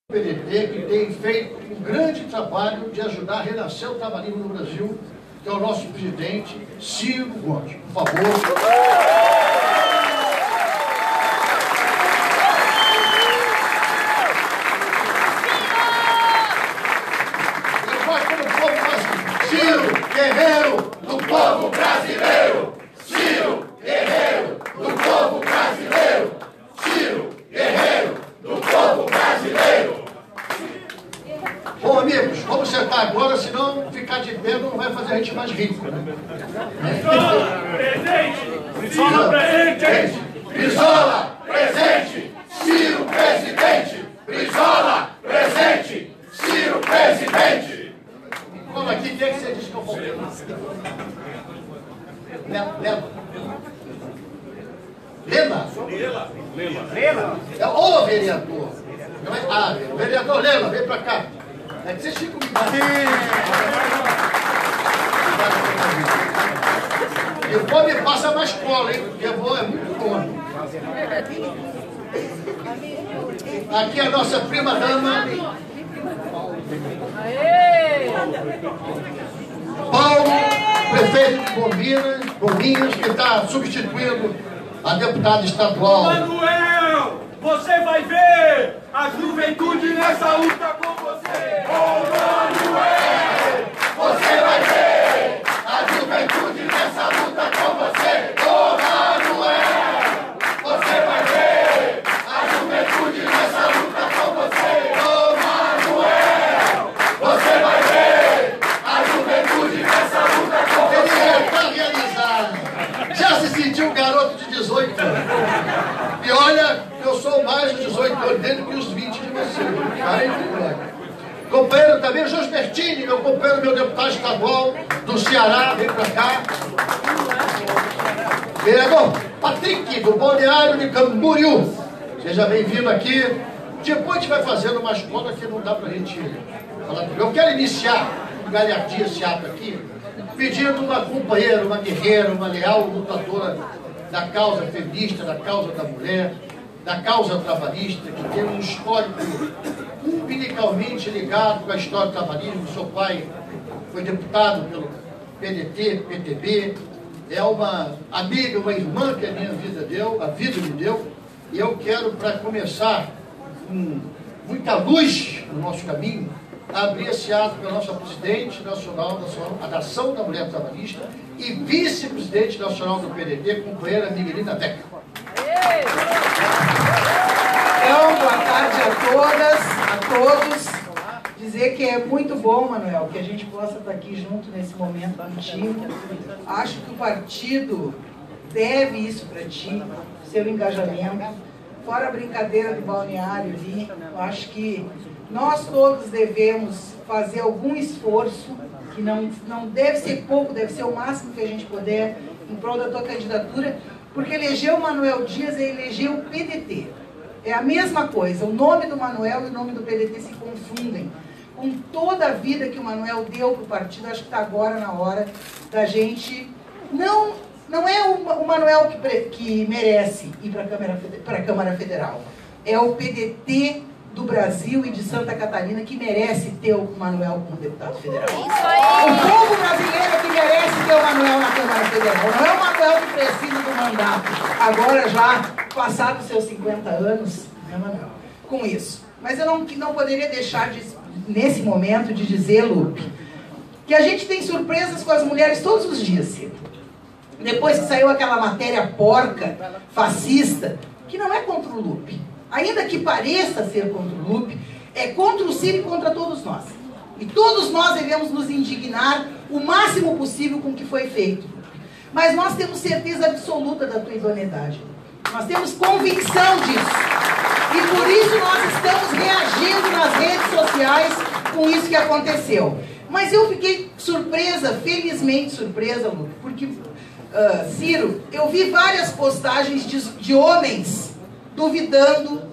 PDT, que tem feito um grande trabalho de ajudar a renascer o trabalhismo no Brasil, que é o nosso presidente, Ciro Gomes. Por favor. Eu gosto quando o povo faz assim: Ciro, guerreiro do povo brasileiro! Ciro, guerreiro do povo brasileiro! Ciro, guerreiro do povo brasileiro! Bom, amigos, vamos sentar agora, senão ficar de pé não vai fazer a gente mais rico, né? Brizola, presente! Brizola, presente! Brizola, presente! Ciro, presidente! Brizola, presente! Ciro, presidente! Vamos aqui, o que é que você disse que eu falei? Lela? É o vereador. Não é? Ah, vereador Lela, vem pra cá. É que vocês ficam me eu vou me passar mais cola, hein? Porque eu vou, é muito bom. Aqui a nossa prima-dama Paulo, prefeito de Bombinhas, que está substituindo a deputada estadual. Manuel, você vai ver a juventude nessa luta com você. Ô Manuel, você vai ver a juventude nessa luta com você. Ô Manuel, você vai ver a juventude nessa luta com você. Ô Manuel, você vai ver a juventude nessa luta com você. Ele já está realizado. Já se sentiu um garoto de 18 anos. E olha, eu sou mais de 18 anos dele que os 20 de você. Companheiro também, o Jorge Bertini, meu companheiro, meu deputado estadual do Ceará, vem pra cá. Vereador Patrick, do Balneário de Camboriú, seja bem-vindo aqui. Depois a gente vai fazendo uma escola que não dá pra gente falar. Eu quero iniciar com galhardia esse ato aqui, pedindo uma companheira, uma guerreira, uma leal lutadora da causa feminista, da causa da mulher, da causa trabalhista, que tem um histórico umbilicalmente ligado com a história do trabalhismo. Seu pai foi deputado pelo PDT, PTB, é uma amiga, uma irmã que a minha vida deu, a vida me deu, e eu quero, para começar com muita luz no nosso caminho, abrir esse ato pela nossa presidente nacional da Ação da Mulher Trabalhista e vice-presidente nacional do PDT, companheira Miguelina Becker. Então, boa tarde a todas, a todos. Dizer que é muito bom, Manuel, que a gente possa estar aqui junto nesse momento contigo. Acho que o partido deve isso para ti, seu engajamento. Fora a brincadeira do balneário ali, eu acho que nós todos devemos fazer algum esforço, que não deve ser pouco, deve ser o máximo que a gente puder, em prol da tua candidatura, porque eleger o Manuel Dias é eleger o PDT. É a mesma coisa, o nome do Manuel e o nome do PDT se confundem. Com toda a vida que o Manuel deu para o partido, acho que está agora na hora da gente... Não é o Manuel que merece ir para a Câmara Federal. É o PDT do Brasil e de Santa Catarina que merece ter o Manuel como deputado federal. O povo brasileiro é que merece ter o Manuel na Câmara Federal. Não é o Manuel que precisa do mandato. Agora já passados seus 50 anos, né, Manuel? Com isso. Mas eu não poderia deixar nesse momento de dizer, Lupe, que a gente tem surpresas com as mulheres todos os dias, Ciro. Depois que saiu aquela matéria porca, fascista, que não é contra o Lupe. Ainda que pareça ser contra o Lupe, é contra o Ciro e contra todos nós. E todos nós devemos nos indignar o máximo possível com o que foi feito. Mas nós temos certeza absoluta da tua idoneidade. Nós temos convicção disso. E por isso nós estamos reagindo nas redes sociais com isso que aconteceu. Mas eu fiquei surpresa, felizmente surpresa, Lupe, porque, Ciro, eu vi várias postagens de homens duvidando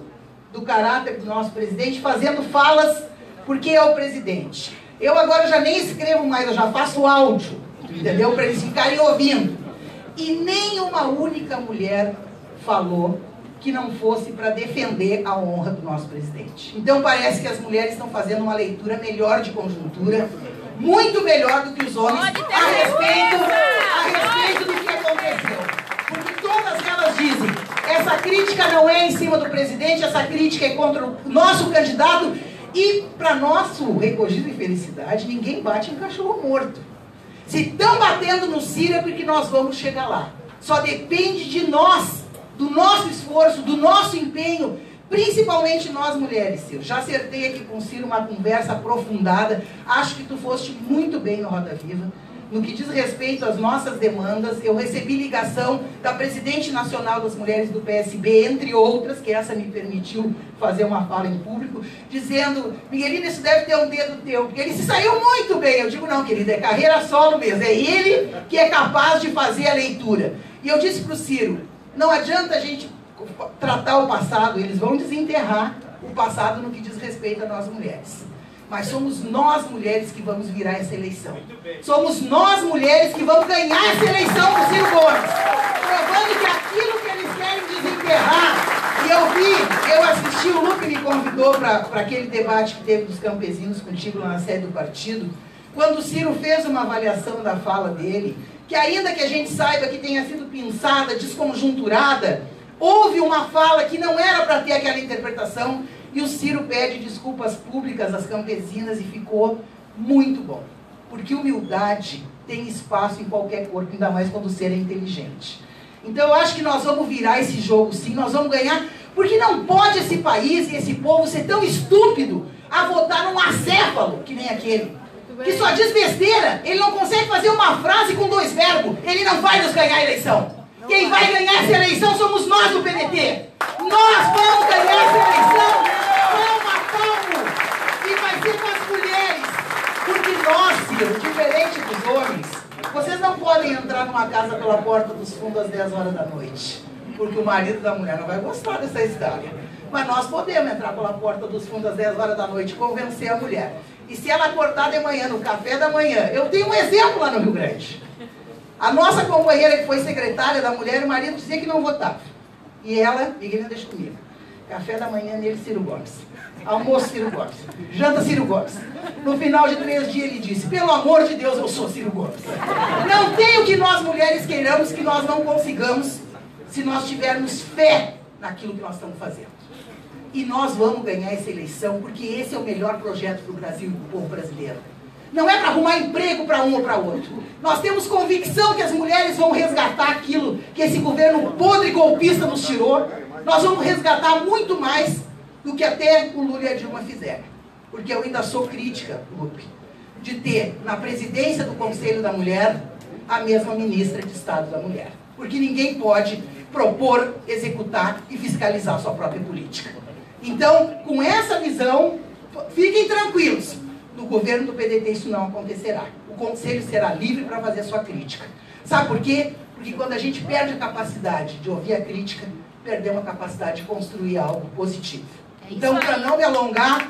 do caráter do nosso presidente, fazendo falas porque é o presidente. Eu agora já nem escrevo mais, eu já faço áudio, entendeu? Para eles ficarem ouvindo. E nem uma única mulher falou que não fosse para defender a honra do nosso presidente. Então parece que as mulheres estão fazendo uma leitura melhor de conjuntura, muito melhor do que os homens, a respeito do que aconteceu. Porque todas elas dizem, essa crítica não é em cima do presidente, essa crítica é contra o nosso candidato, e para nosso regozijo e felicidade, ninguém bate em cachorro morto. Se estão batendo no Ciro é porque nós vamos chegar lá. Só depende de nós, do nosso esforço, do nosso empenho, principalmente nós mulheres, Ciro. Já acertei aqui com o Ciro uma conversa aprofundada. Acho que tu foste muito bem no Roda Viva. No que diz respeito às nossas demandas, eu recebi ligação da presidente nacional das mulheres do PSB, entre outras, que essa me permitiu fazer uma fala em público, dizendo, Miguelina, isso deve ter um dedo teu, porque ele se saiu muito bem. Eu digo, não, querida, é carreira solo mesmo, é ele que é capaz de fazer a leitura. E eu disse para o Ciro, não adianta a gente tratar o passado, eles vão desenterrar o passado no que diz respeito a nós mulheres. Mas somos nós mulheres que vamos virar essa eleição. Somos nós mulheres que vamos ganhar essa eleição do Ciro Gomes. Provando que aquilo que eles querem desenterrar. E eu assisti, o Lupe me convidou para aquele debate que teve dos campesinos contigo lá na sede do partido. Quando o Ciro fez uma avaliação da fala dele, que ainda que a gente saiba que tenha sido pensada, desconjunturada, houve uma fala que não era para ter aquela interpretação. E o Ciro pede desculpas públicas às campesinas e ficou muito bom. Porque humildade tem espaço em qualquer corpo, ainda mais quando o ser é inteligente. Então eu acho que nós vamos virar esse jogo sim, nós vamos ganhar, porque não pode esse país e esse povo ser tão estúpido a votar num acéfalo, que nem aquele, que só diz besteira, ele não consegue fazer uma frase com 2 verbos, ele não vai nos ganhar a eleição. Quem vai ganhar essa eleição somos nós do PDT. Nós vamos ganhar essa eleição. E vai ser com as mulheres. Porque nós, Ciro, diferente dos homens, vocês não podem entrar numa casa pela porta dos fundos às 10 horas da noite. Porque o marido da mulher não vai gostar dessa história. Mas nós podemos entrar pela porta dos fundos às 10 horas da noite e convencer a mulher. E se ela acordar de manhã, no café da manhã, eu tenho um exemplo lá no Rio Grande. A nossa companheira que foi secretária da mulher, o marido dizia que não votava. E ela, Miguelina, deixa comigo. Café da manhã nele, Ciro Gomes. Almoço, Ciro Gomes. Janta, Ciro Gomes. No final de 3 dias ele disse, pelo amor de Deus, eu sou Ciro Gomes. Não tem o que nós mulheres queiramos que nós não consigamos se nós tivermos fé naquilo que nós estamos fazendo. E nós vamos ganhar essa eleição porque esse é o melhor projeto para o Brasil e para o povo brasileiro. Não é para arrumar emprego para um ou para outro. Nós temos convicção que as mulheres vão resgatar aquilo que esse governo podre e golpista nos tirou. Nós vamos resgatar muito mais do que até o Lula e a Dilma fizeram. Porque eu ainda sou crítica, Lupe, de ter na presidência do Conselho da Mulher a mesma ministra de Estado da Mulher. Porque ninguém pode propor, executar e fiscalizar a sua própria política. Então, com essa visão, fiquem tranquilos. No governo do PDT isso não acontecerá. O Conselho será livre para fazer a sua crítica. Sabe por quê? Porque quando a gente perde a capacidade de ouvir a crítica, perdemos a capacidade de construir algo positivo. Então, para não me alongar,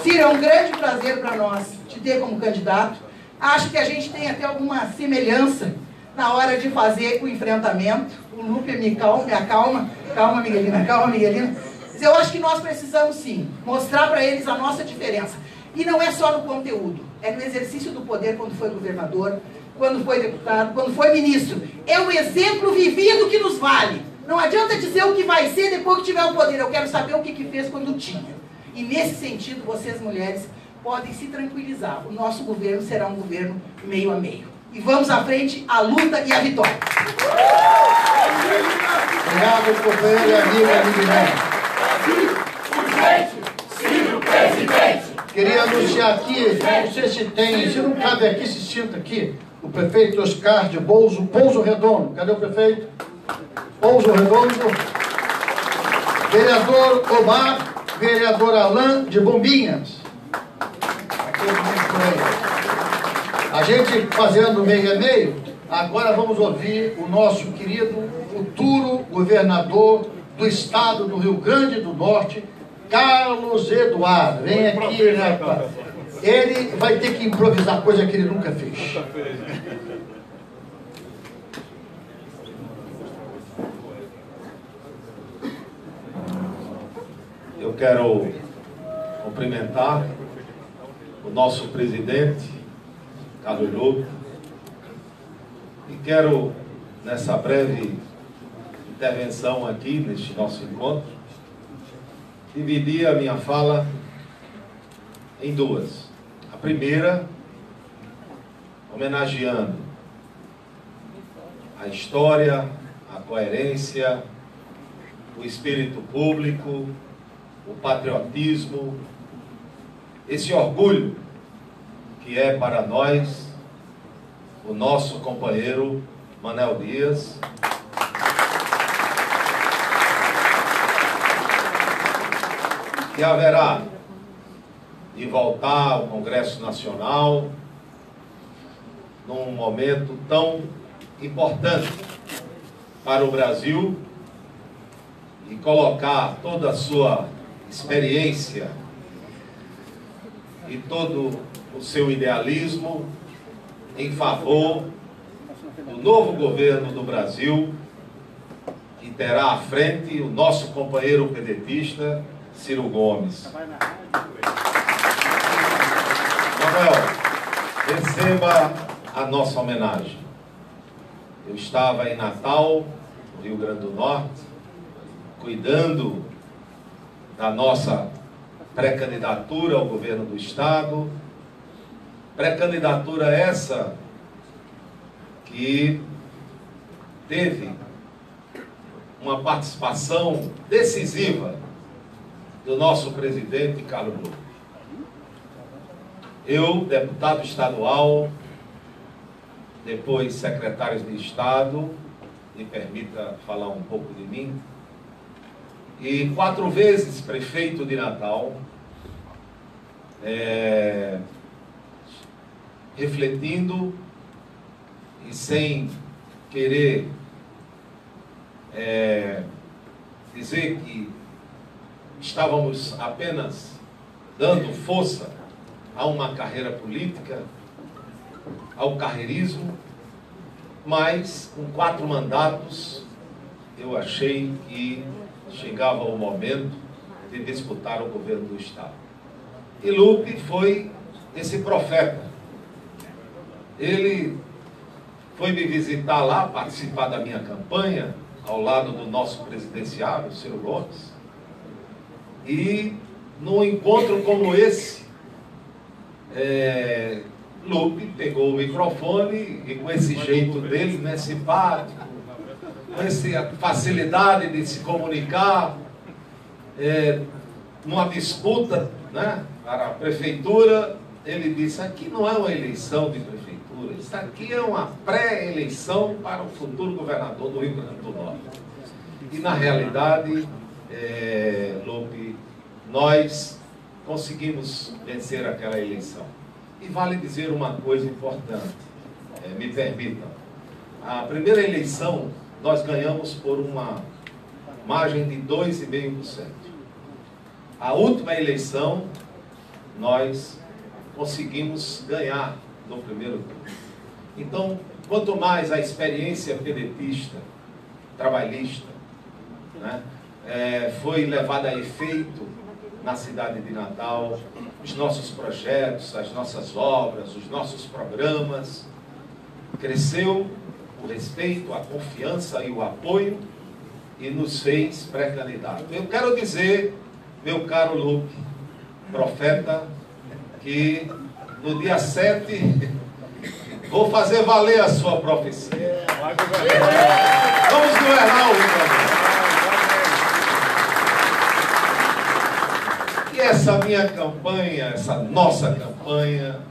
Ciro, é um grande prazer para nós te ter como candidato. Acho que a gente tem até alguma semelhança na hora de fazer o enfrentamento. O Lupe me acalma. Calma, Miguelina, calma, Miguelina. Mas eu acho que nós precisamos, sim, mostrar para eles a nossa diferença. E não é só no conteúdo, é no exercício do poder quando foi governador, quando foi deputado, quando foi ministro. É o exemplo vivido que nos vale. Não adianta dizer o que vai ser depois que tiver o poder. Eu quero saber o que fez quando tinha. E nesse sentido, vocês mulheres podem se tranquilizar. O nosso governo será um governo meio a meio. E vamos à frente, à luta e à vitória. Obrigado, companheiro e amiga Miguelina. Ciro presidente! Queria anunciar aqui, não sei se tem, se não cabe aqui, se sinta aqui, o prefeito Oscar de Pouso Redondo. Cadê o prefeito? Pouso Redondo. Vereador Omar, vereador Alain de Bombinhas. A gente fazendo meio a meio, agora vamos ouvir o nosso querido futuro governador do estado do Rio Grande do Norte, Carlos Eduardo. Vem aqui, rapaz. Ele vai ter que improvisar coisa que ele nunca fez. quero cumprimentar o nosso presidente, Carlos Lupe, e quero, nessa breve intervenção aqui, neste nosso encontro, dividir a minha fala em duas. A primeira, homenageando a história, a coerência, o espírito público, o patriotismo, esse orgulho que é para nós o nosso companheiro Manuel Dias, que haverá de voltar ao Congresso Nacional num momento tão importante para o Brasil e colocar toda a sua experiência e todo o seu idealismo em favor do novo governo do Brasil, que terá à frente o nosso companheiro pedetista Ciro Gomes. Manuel, receba a nossa homenagem. Eu estava em Natal, no Rio Grande do Norte, cuidando da nossa pré-candidatura ao governo do Estado. Pré-candidatura essa que teve uma participação decisiva do nosso presidente Carlos Lupe. Eu, deputado estadual, depois secretário de Estado, me permita falar um pouco de mim, e 4 vezes prefeito de Natal, refletindo e sem querer dizer que estávamos apenas dando força a uma carreira política, ao carreirismo, mas com 4 mandatos eu achei que chegava o momento de disputar o governo do Estado. E Lupe foi esse profeta. Ele foi me visitar lá, participar da minha campanha, ao lado do nosso presidenciável, Ciro Gomes. E num encontro como esse, Lupe pegou o microfone e com esse jeito dele, né, simpático, com essa facilidade de se comunicar, numa disputa, né, para a prefeitura, ele disse: aqui não é uma eleição de prefeitura, isso aqui é uma pré-eleição para o futuro governador do Rio Grande do Norte. E na realidade, Lupe, nós conseguimos vencer aquela eleição. E vale dizer uma coisa importante, me permitam. A primeira eleição nós ganhamos por uma margem de 2,5%. A última eleição nós conseguimos ganhar no primeiro turno. Então, quanto mais a experiência pedetista, trabalhista, né, foi levada a efeito na cidade de Natal, os nossos projetos, as nossas obras, os nossos programas, cresceu o respeito, a confiança e o apoio e nos fez pré-candidato. Eu quero dizer, meu caro Lupe, profeta, que no dia 7 vou fazer valer a sua profecia. Vamos governar o Rio Grande do Norte. E essa minha campanha, essa nossa campanha,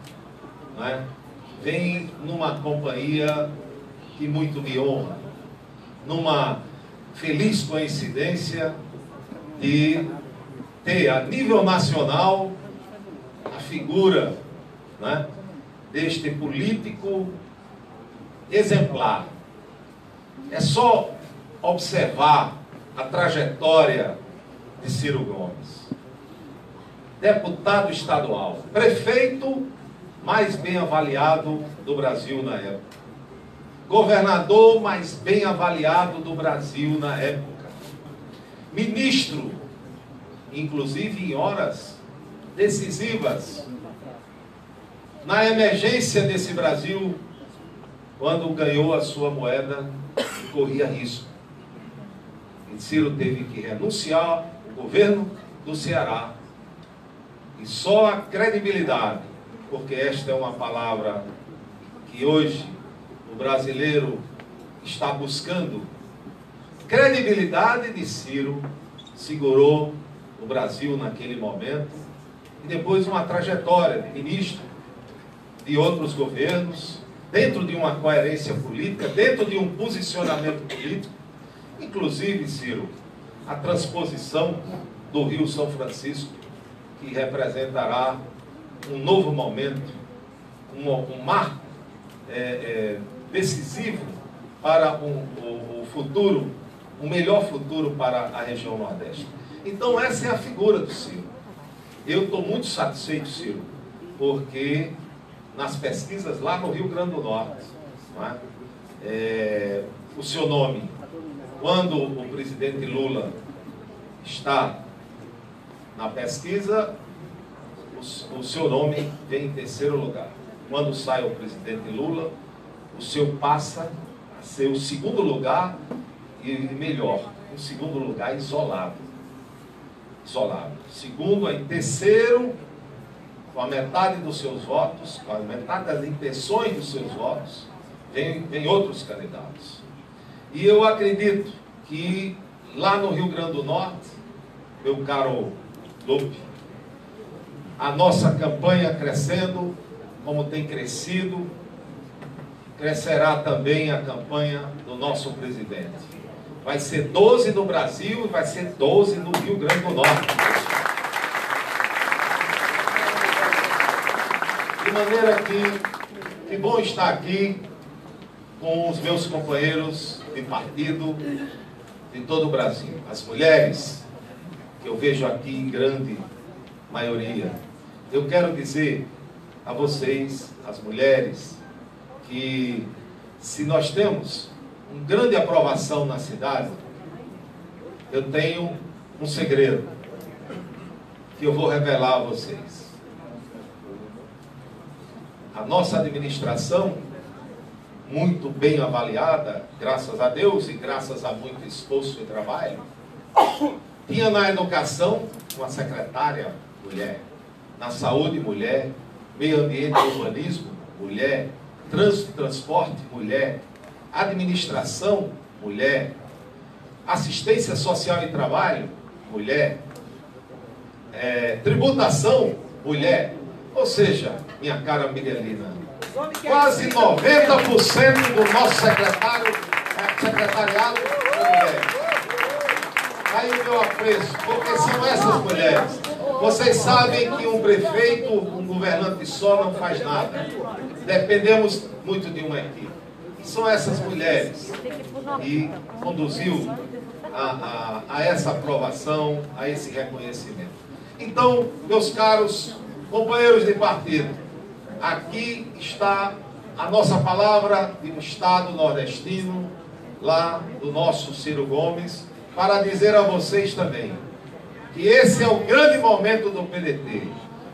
né, vem numa companhia que muito me honra, numa feliz coincidência de ter a nível nacional a figura, né, deste político exemplar. É só observar a trajetória de Ciro Gomes. Deputado estadual, prefeito mais bem avaliado do Brasil na época. Governador mais bem avaliado do Brasil na época. Ministro inclusive em horas decisivas, na emergência desse Brasil, quando ganhou a sua moeda e corria risco. E Ciro teve que renunciar ao governo do Ceará. E só a credibilidade, porque esta é uma palavra que hoje o brasileiro está buscando, credibilidade de Ciro segurou o Brasil naquele momento, e depois uma trajetória de ministro de outros governos, dentro de uma coerência política, dentro de um posicionamento político, inclusive, Ciro, a transposição do Rio São Francisco, que representará um novo momento, um marco decisivo para o futuro, um melhor futuro para a região Nordeste. Então essa é a figura do Ciro. Eu estou muito satisfeito, Ciro, porque nas pesquisas lá no Rio Grande do Norte, não é? O seu nome, quando o presidente Lula está na pesquisa, o seu nome vem em terceiro lugar. Quando sai o presidente Lula, o seu passa a ser o segundo lugar e melhor, o segundo lugar isolado. Segundo, em terceiro, com a metade dos seus votos, com a metade das intenções dos seus votos, vem outros candidatos. E eu acredito que lá no Rio Grande do Norte, meu caro Lupe, a nossa campanha crescendo, como tem crescido, crescerá também a campanha do nosso presidente. Vai ser 12 no Brasil e vai ser 12 no Rio Grande do Norte. De maneira que bom estar aqui com os meus companheiros de partido de todo o Brasil. As mulheres, que eu vejo aqui em grande maioria. Eu quero dizer a vocês, as mulheres, que se nós temos uma grande aprovação na cidade, eu tenho um segredo que eu vou revelar a vocês. A nossa administração, muito bem avaliada, graças a Deus e graças a muito esforço e trabalho, tinha na educação uma secretária mulher, na saúde mulher, meio ambiente e urbanismo mulher, trânsito e transporte mulher, administração mulher, assistência social e trabalho mulher, tributação mulher. Ou seja, minha cara Miguelina, quase 90% do nosso secretariado é mulher. Aí o meu apreço, porque são essas mulheres. Vocês sabem que um prefeito, um governante só não faz nada. Dependemos muito de uma equipe. E são essas mulheres que conduziu a essa aprovação, a esse reconhecimento. Então, meus caros companheiros de partido, aqui está a nossa palavra de um estado nordestino, lá do nosso Ciro Gomes, para dizer a vocês também que esse é o grande momento do PDT.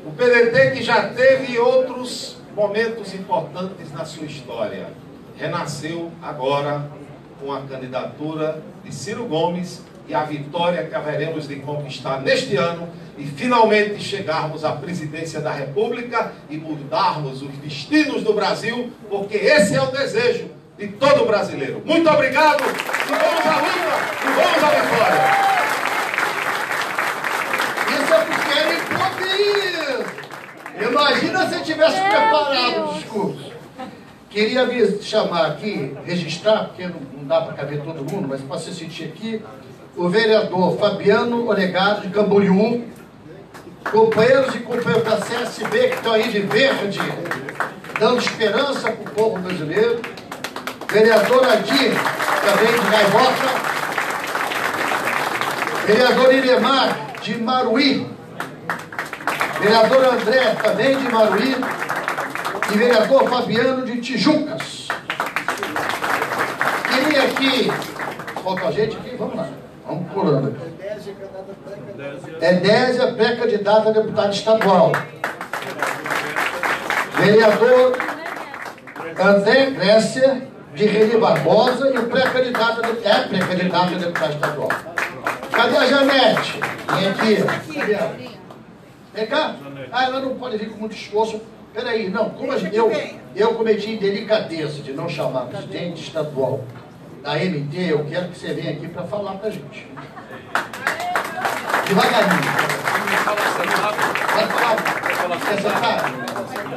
O PDT que já teve outros momentos importantes na sua história. Renasceu agora com a candidatura de Ciro Gomes e a vitória que haveremos de conquistar neste ano e finalmente chegarmos à presidência da República e mudarmos os destinos do Brasil, porque esse é o desejo de todo brasileiro. Muito obrigado e vamos à luta e vamos à vitória. Isso é porque ele pode ir. Imagina se tivesse preparado o discurso. Queria chamar aqui, registrar, porque não dá para caber todo mundo, mas para se sentir aqui, o vereador Fabiano Olegário de Camboriú, companheiros e companheiras da CSB que estão aí de verde, dando esperança para o povo brasileiro, vereador Adir, também de Gaivota, vereador Iremar de Maruí, vereador André, também de Maruí, e vereador Fabiano de Tijucas. Queria aqui, falta a gente aqui, vamos lá, vamos pulando. É Désia, pré-candidata a deputada estadual. Vereador André Grécia, de Reni Barbosa, e o pré-candidato a deputada estadual. Cadê a Janete? Vem aqui. Cadê ela? Vem cá. Ah, ela não pode vir com muito esforço. Peraí, não. Como eu cometi indelicadeza de não chamar presidente estadual da MT, eu quero que você venha aqui para falar para a gente. Devagarinho. Vai falar. Quer sentar?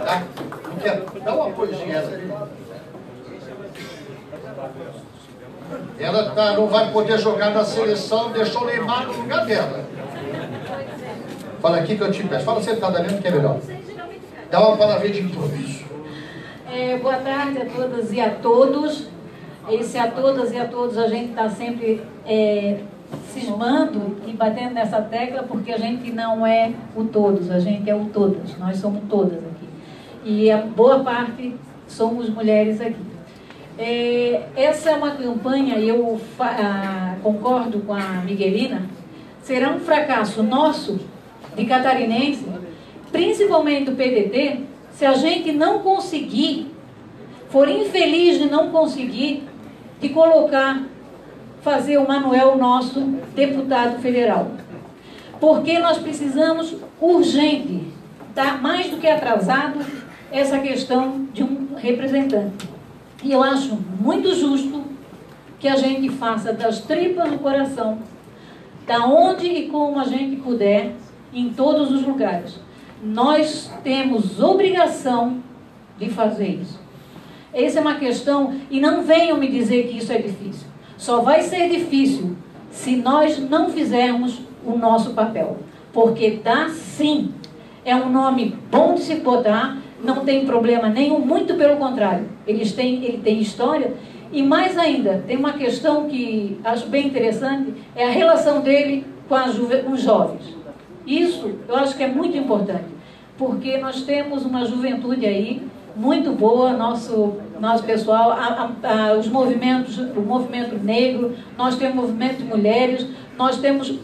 Tá? Não quer? Dá um apoiozinho a ela. Ela não vai poder jogar na seleção, deixou o Neymar no lugar dela. Fala aqui que eu te peço. Fala sentada mesmo que é melhor. Dá uma palavrinha de improviso. Boa tarde a todas e a todos. Esse a todas e a todos a gente está sempre cismando e batendo nessa tecla, porque a gente não é o todos, a gente é o todas. Nós somos todas aqui. E a boa parte somos mulheres aqui. Essa é uma campanha, e eu concordo com a Miguelina, será um fracasso nosso, de catarinense, principalmente do PDT, se a gente não conseguir, for infeliz de não conseguir, de colocar, fazer o Manuel nosso deputado federal. Porque nós precisamos, urgente, tá mais do que atrasado, essa questão de um representante. E eu acho muito justo que a gente faça das tripas do coração, da onde e como a gente puder, em todos os lugares. Nós temos obrigação de fazer isso. Essa é uma questão, e não venham me dizer que isso é difícil. Só vai ser difícil se nós não fizermos o nosso papel. Porque dá sim. É um nome bom de se botar, não tem problema nenhum, muito pelo contrário. Ele tem história, e mais ainda, tem uma questão que acho bem interessante, é a relação dele com os jovens. Isso eu acho que é muito importante, porque nós temos uma juventude aí muito boa, nosso pessoal, os movimentos, o movimento negro, nós temos movimento de mulheres, nós temos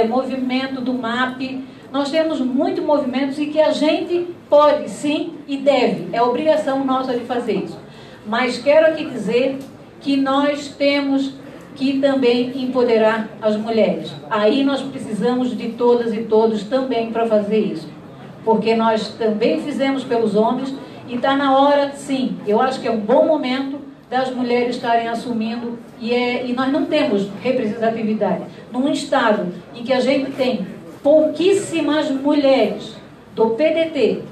movimento do MAP, nós temos muitos movimentos e que a gente pode sim e deve, é obrigação nossa de fazer isso. Mas quero aqui dizer que nós temos que também empoderar as mulheres. Aí nós precisamos de todas e todos também para fazer isso. Porque nós também fizemos pelos homens e está na hora, sim, eu acho que é um bom momento das mulheres estarem assumindo e nós não temos representatividade. Num estado em que a gente tem pouquíssimas mulheres do PDT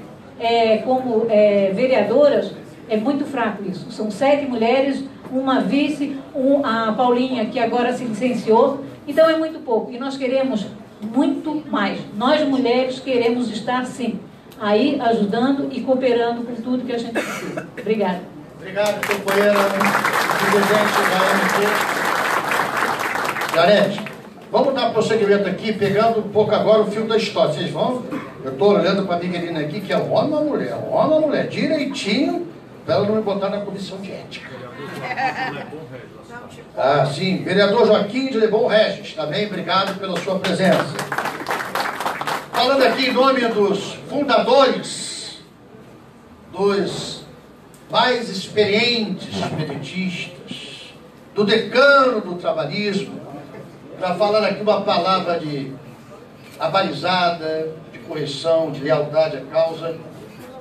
como vereadoras, é muito fraco isso. São 7 mulheres, uma vice, a Paulinha, que agora se licenciou. Então é muito pouco. E nós queremos muito mais. Nós, mulheres, queremos estar, sim, aí ajudando e cooperando com tudo que a gente precisa. Obrigada. Obrigado, companheira. Presidente da MT. Janete, vamos dar prosseguimento aqui, pegando um pouco agora o fio da história. Vocês vão? Eu estou olhando para a Miguelina aqui, que é um homem ou uma mulher, direitinho, para ela não me botar na comissão de ética. Ah, sim. Vereador Joaquim de Lebon Regis, também obrigado pela sua presença. Falando aqui em nome dos fundadores, dos mais experientes pedetistas, do decano do trabalhismo, para falar aqui uma palavra de abalizada, de correção, de lealdade à causa,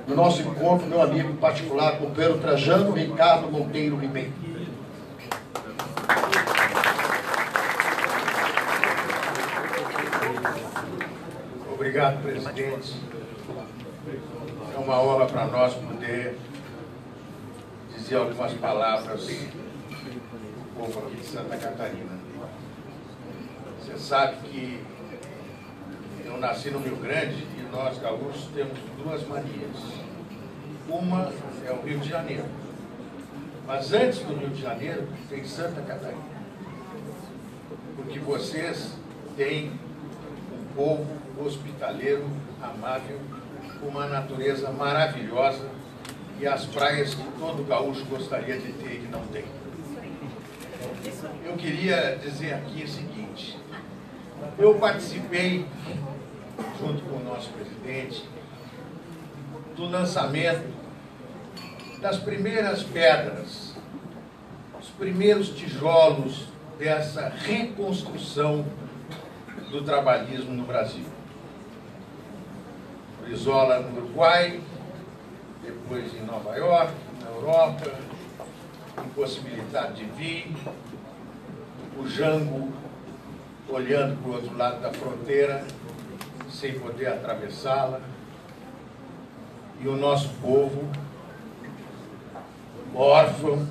no nosso encontro, meu amigo particular, companheiro Trajano Ricardo Monteiro Ribeiro. Obrigado, presidente. É uma honra para nós poder dizer algumas palavras do povo aqui de Santa Catarina. Você sabe que eu nasci no Rio Grande e nós, gaúchos, temos 2 manias. Uma é o Rio de Janeiro. Mas antes do Rio de Janeiro, tem Santa Catarina. Porque vocês têm um povo hospitaleiro, amável, uma natureza maravilhosa e as praias que todo gaúcho gostaria de ter e que não tem. Eu queria dizer aqui o seguinte: Eu participei, junto com o nosso presidente, do lançamento das primeiras pedras, os primeiros tijolos dessa reconstrução do trabalhismo no Brasil. Brizola no Uruguai, depois em Nova York, na Europa, impossibilidade de vir, o Jango olhando para o outro lado da fronteira, sem poder atravessá-la, e o nosso povo órfão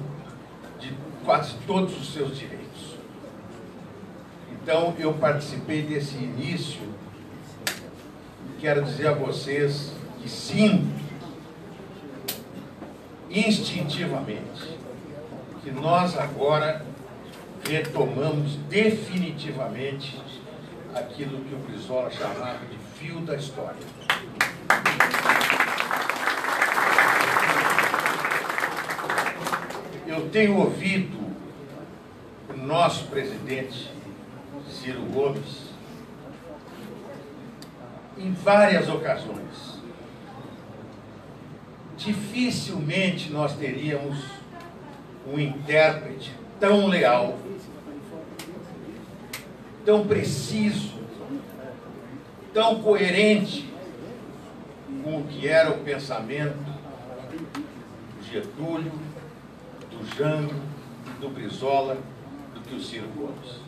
de quase todos os seus direitos. Então, eu participei desse início e quero dizer a vocês que sinto instintivamente que nós agora retomamos definitivamente aquilo que o Brizola chamava de fio da história. Eu tenho ouvido o nosso presidente Ciro Gomes em várias ocasiões. Dificilmente nós teríamos um intérprete tão leal, tão preciso, tão coerente com o que era o pensamento do Getúlio, do Jango, do Brizola, do que o Ciro Gomes.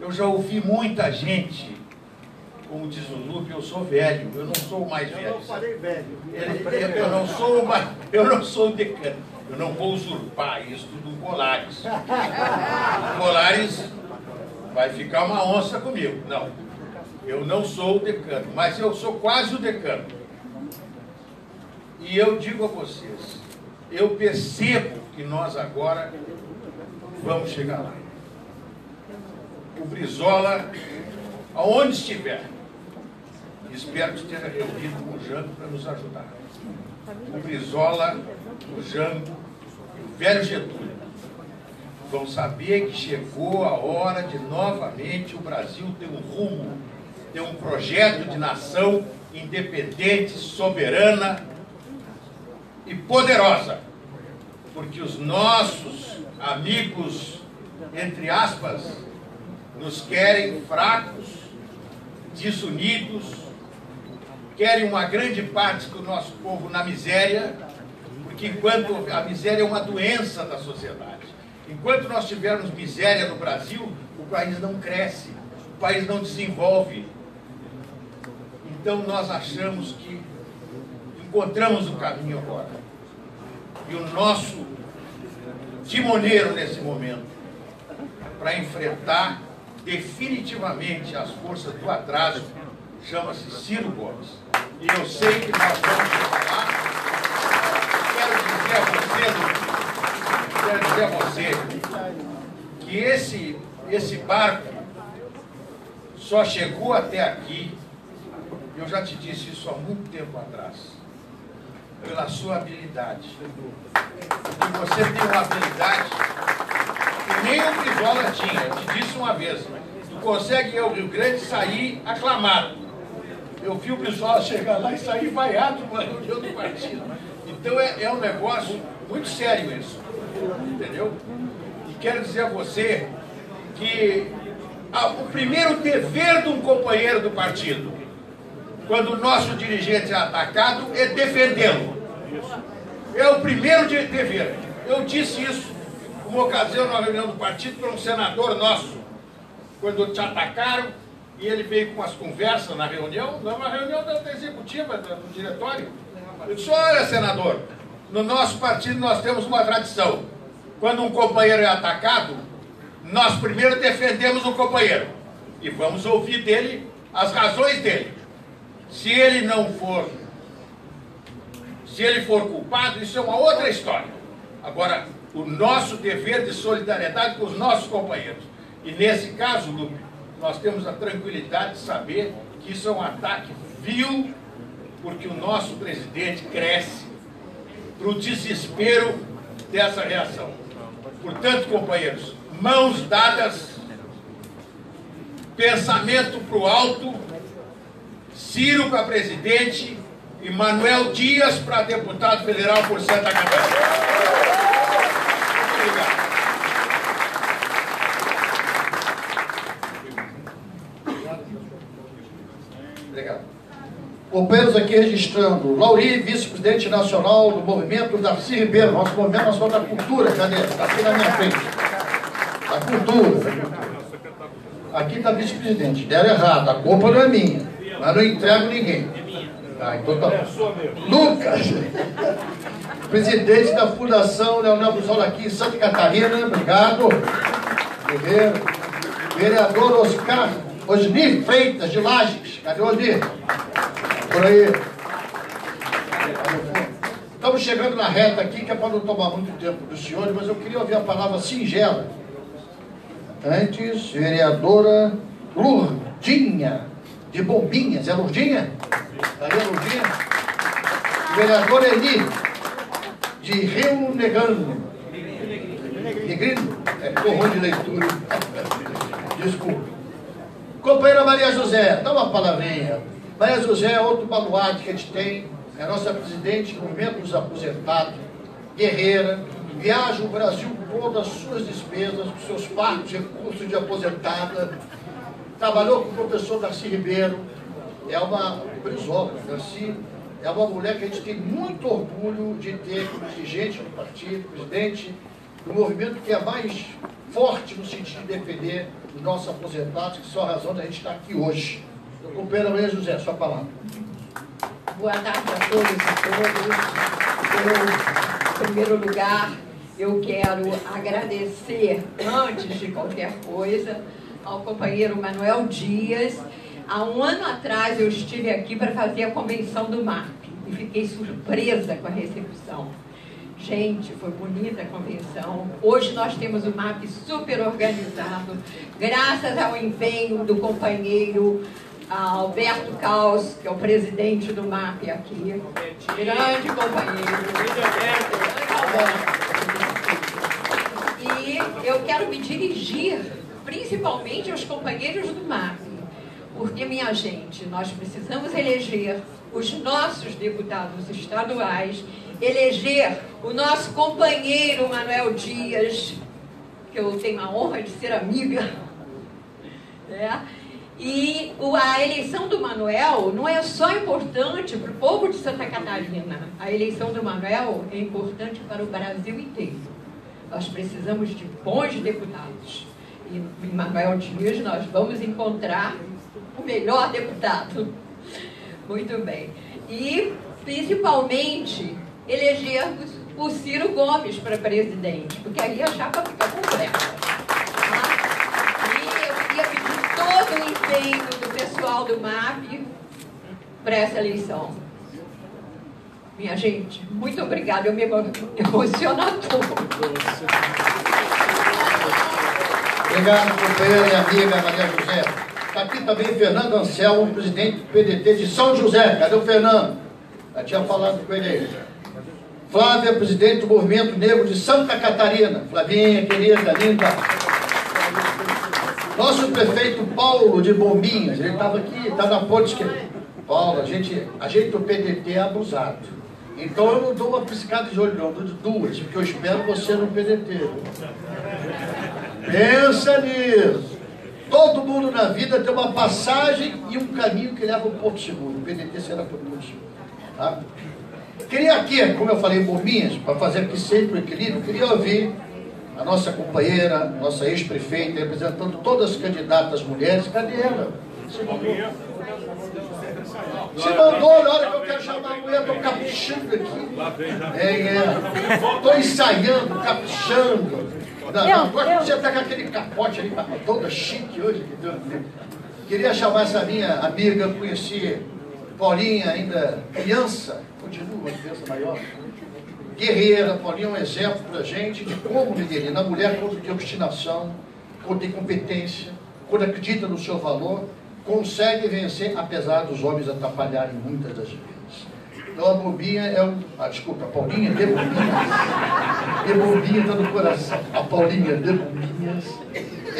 Eu já ouvi muita gente, como diz o Lupe, eu sou velho, eu não sou o mais velho. Eu não falei velho. Eu não sou o decano. Eu não vou usurpar isso do Colares. O Colares vai ficar uma onça comigo. Não, eu não sou o decano, mas eu sou quase o decano. E eu digo a vocês, eu percebo que nós agora vamos chegar lá. O Brizola, aonde estiver, espero que esteja reunido com o Jango para nos ajudar. O Brizola, o Jango e o velho Getúlio vão saber que chegou a hora de novamente o Brasil ter um rumo, ter um projeto de nação independente, soberana e poderosa. Porque os nossos amigos, entre aspas, nos querem fracos, desunidos, querem uma grande parte do nosso povo na miséria, porque enquanto a miséria é uma doença da sociedade, enquanto nós tivermos miséria no Brasil, o país não cresce, o país não desenvolve. Então nós achamos que encontramos o caminho agora. E o nosso timoneiro nesse momento, para enfrentar definitivamente as forças do atraso, chama-se Ciro Gomes. E eu sei que nós vamos chegar lá. Quero dizer a você que esse barco só chegou até aqui, eu já te disse isso há muito tempo atrás, pela sua habilidade. E você tem uma habilidade que nem o Brizola tinha, eu te disse uma vez. Tu consegue ir ao Rio Grande sair aclamado. Eu vi o Brizola chegar lá e sair vaiado numa reunião do partido. Então é um negócio muito sério isso, entendeu? E quero dizer a você que o primeiro dever de um companheiro do partido, quando o nosso dirigente é atacado, é defendê-lo. É o primeiro dever. Eu disse isso uma ocasião na reunião do partido para um senador nosso, quando te atacaram, e ele veio com as conversas na reunião, numa reunião da executiva, do diretório. Eu disse, olha, senador, no nosso partido nós temos uma tradição. Quando um companheiro é atacado, nós primeiro defendemos o companheiro e vamos ouvir dele as razões dele. Se ele for culpado, isso é uma outra história. Agora, o nosso dever de solidariedade com os nossos companheiros. E nesse caso, Lupe, nós temos a tranquilidade de saber que isso é um ataque vil, porque o nosso presidente cresce para o desespero dessa reação. Portanto, companheiros, mãos dadas, pensamento para o alto, Ciro para presidente e Manuel Dias para deputado federal por Santa Catarina. Muito obrigado. Obrigado. Companheiros aqui registrando, Lauri, vice-presidente nacional do movimento, Darcy Ribeiro, nosso movimento nacional da cultura, cadê? Está aqui na minha frente. Da cultura. Aqui está vice-presidente, deram errado, a culpa não é minha, mas não entrego ninguém. Ah, então tá bom. Lucas, presidente da Fundação Leonel Brizola aqui em Santa Catarina, obrigado. Guerreiro. Vereador Osni Freitas, de Lages, cadê o Osni? Por aí. Estamos chegando na reta aqui, que é para não tomar muito tempo dos senhores, mas eu queria ouvir a palavra singela. Antes, vereadora Lurdinha, de Bombinhas. É Lurdinha? Cadê a Lurdinha? Vereadora Eli, de Rio Negrino. Negrino? É, ficou ruim de leitura. Desculpa. Companheira Maria José, dá uma palavrinha. Maria José é outro baluarte que a gente tem, é a nossa presidente do movimento dos aposentados, guerreira, viaja o Brasil com todas as suas despesas, com seus partos, recursos de aposentada, trabalhou com o professor Darcy Ribeiro, é uma Brizola, Darcy é uma mulher que a gente tem muito orgulho de ter como dirigente do partido, presidente do movimento que é mais forte no sentido de defender os nossos aposentados, que são a razão da gente estar aqui hoje. Companheira Maria José, sua palavra. Boa tarde a todos e todas. Em primeiro lugar, eu quero agradecer, antes de qualquer coisa, ao companheiro Manuel Dias. Há um ano atrás eu estive aqui para fazer a convenção do MAP e fiquei surpresa com a recepção. Gente, foi bonita a convenção. Hoje nós temos o MAP super organizado, graças ao empenho do companheiro Alberto Caos, que é o presidente do MAP aqui. Grande companheiro. E eu quero me dirigir principalmente aos companheiros do MAP, porque, minha gente, nós precisamos eleger os nossos deputados estaduais, eleger o nosso companheiro Manuel Dias, que eu tenho a honra de ser amiga, né? E a eleição do Manuel não é só importante para o povo de Santa Catarina, a eleição do Manuel é importante para o Brasil inteiro. Nós precisamos de bons deputados. E em Manuel Dias nós vamos encontrar o melhor deputado. Muito bem. E, principalmente, elegermos o Ciro Gomes para presidente, porque aí a chapa fica completa. Tá? E eu queria pedir todo o empenho do pessoal do MAP para essa eleição. Minha gente, muito obrigada. Eu me emociono a todos. Obrigado, companheira e amiga Maria José. Está aqui também Fernando Anselmo, presidente do PDT de São José. Cadê o Fernando? Já tinha falado com ele aí. Flávia, presidente do Movimento Negro de Santa Catarina. Flavinha, querida, linda. Nosso prefeito Paulo de Bombinhas, ele estava aqui, está na ponte esquerda. Paulo, a gente do PDT é abusado. Então eu não dou uma piscada de olho, não, eu dou de duas, porque eu espero você no PDT. Pensa nisso. Todo mundo na vida tem uma passagem e um caminho que leva ao Porto Seguro. O PDT será para o Porto Seguro. Tá? Queria aqui, como eu falei, Bombinhas, para fazer aqui sempre o equilíbrio, queria ouvir a nossa companheira, nossa ex-prefeita, representando todas as candidatas mulheres. Cadê ela? Se mandou na hora que eu quero chamar a mulher, estou caprichando aqui. Estou ensaiando, caprichando. Agora você está com aquele capote ali, toda chique hoje. Queria chamar essa minha amiga, eu conheci Paulinha ainda criança, continua uma criança maior. Guerreira, Paulinha é um exemplo para a gente de como, Miguelina, a mulher quando tem obstinação, quando tem competência, quando acredita no seu valor, consegue vencer, apesar dos homens atrapalharem muitas das vezes. Então a Bombinha é um... desculpa, a Paulinha de Bombinhas. De Bombinha está no coração. A Paulinha de Bombinhas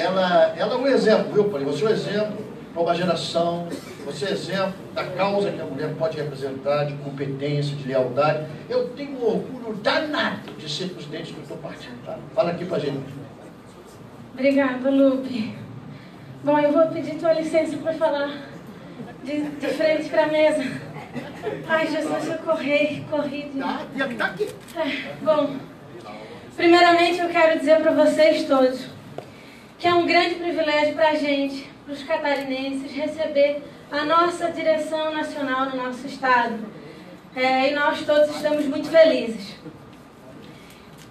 ela é um exemplo, viu, Paulinho? Você é um exemplo para uma geração, você é exemplo da causa que a mulher pode representar, de competência, de lealdade. Eu tenho um orgulho danado de ser presidente do teu partido, tá? Fala aqui pra gente. Obrigada, Lupe. Bom, eu vou pedir tua licença para falar de frente para a mesa. Ai, Jesus, eu corri. Tá aqui. Bom, primeiramente eu quero dizer para vocês todos que é um grande privilégio para a gente, para os catarinenses, receber a nossa direção nacional no nosso estado. E nós todos estamos muito felizes.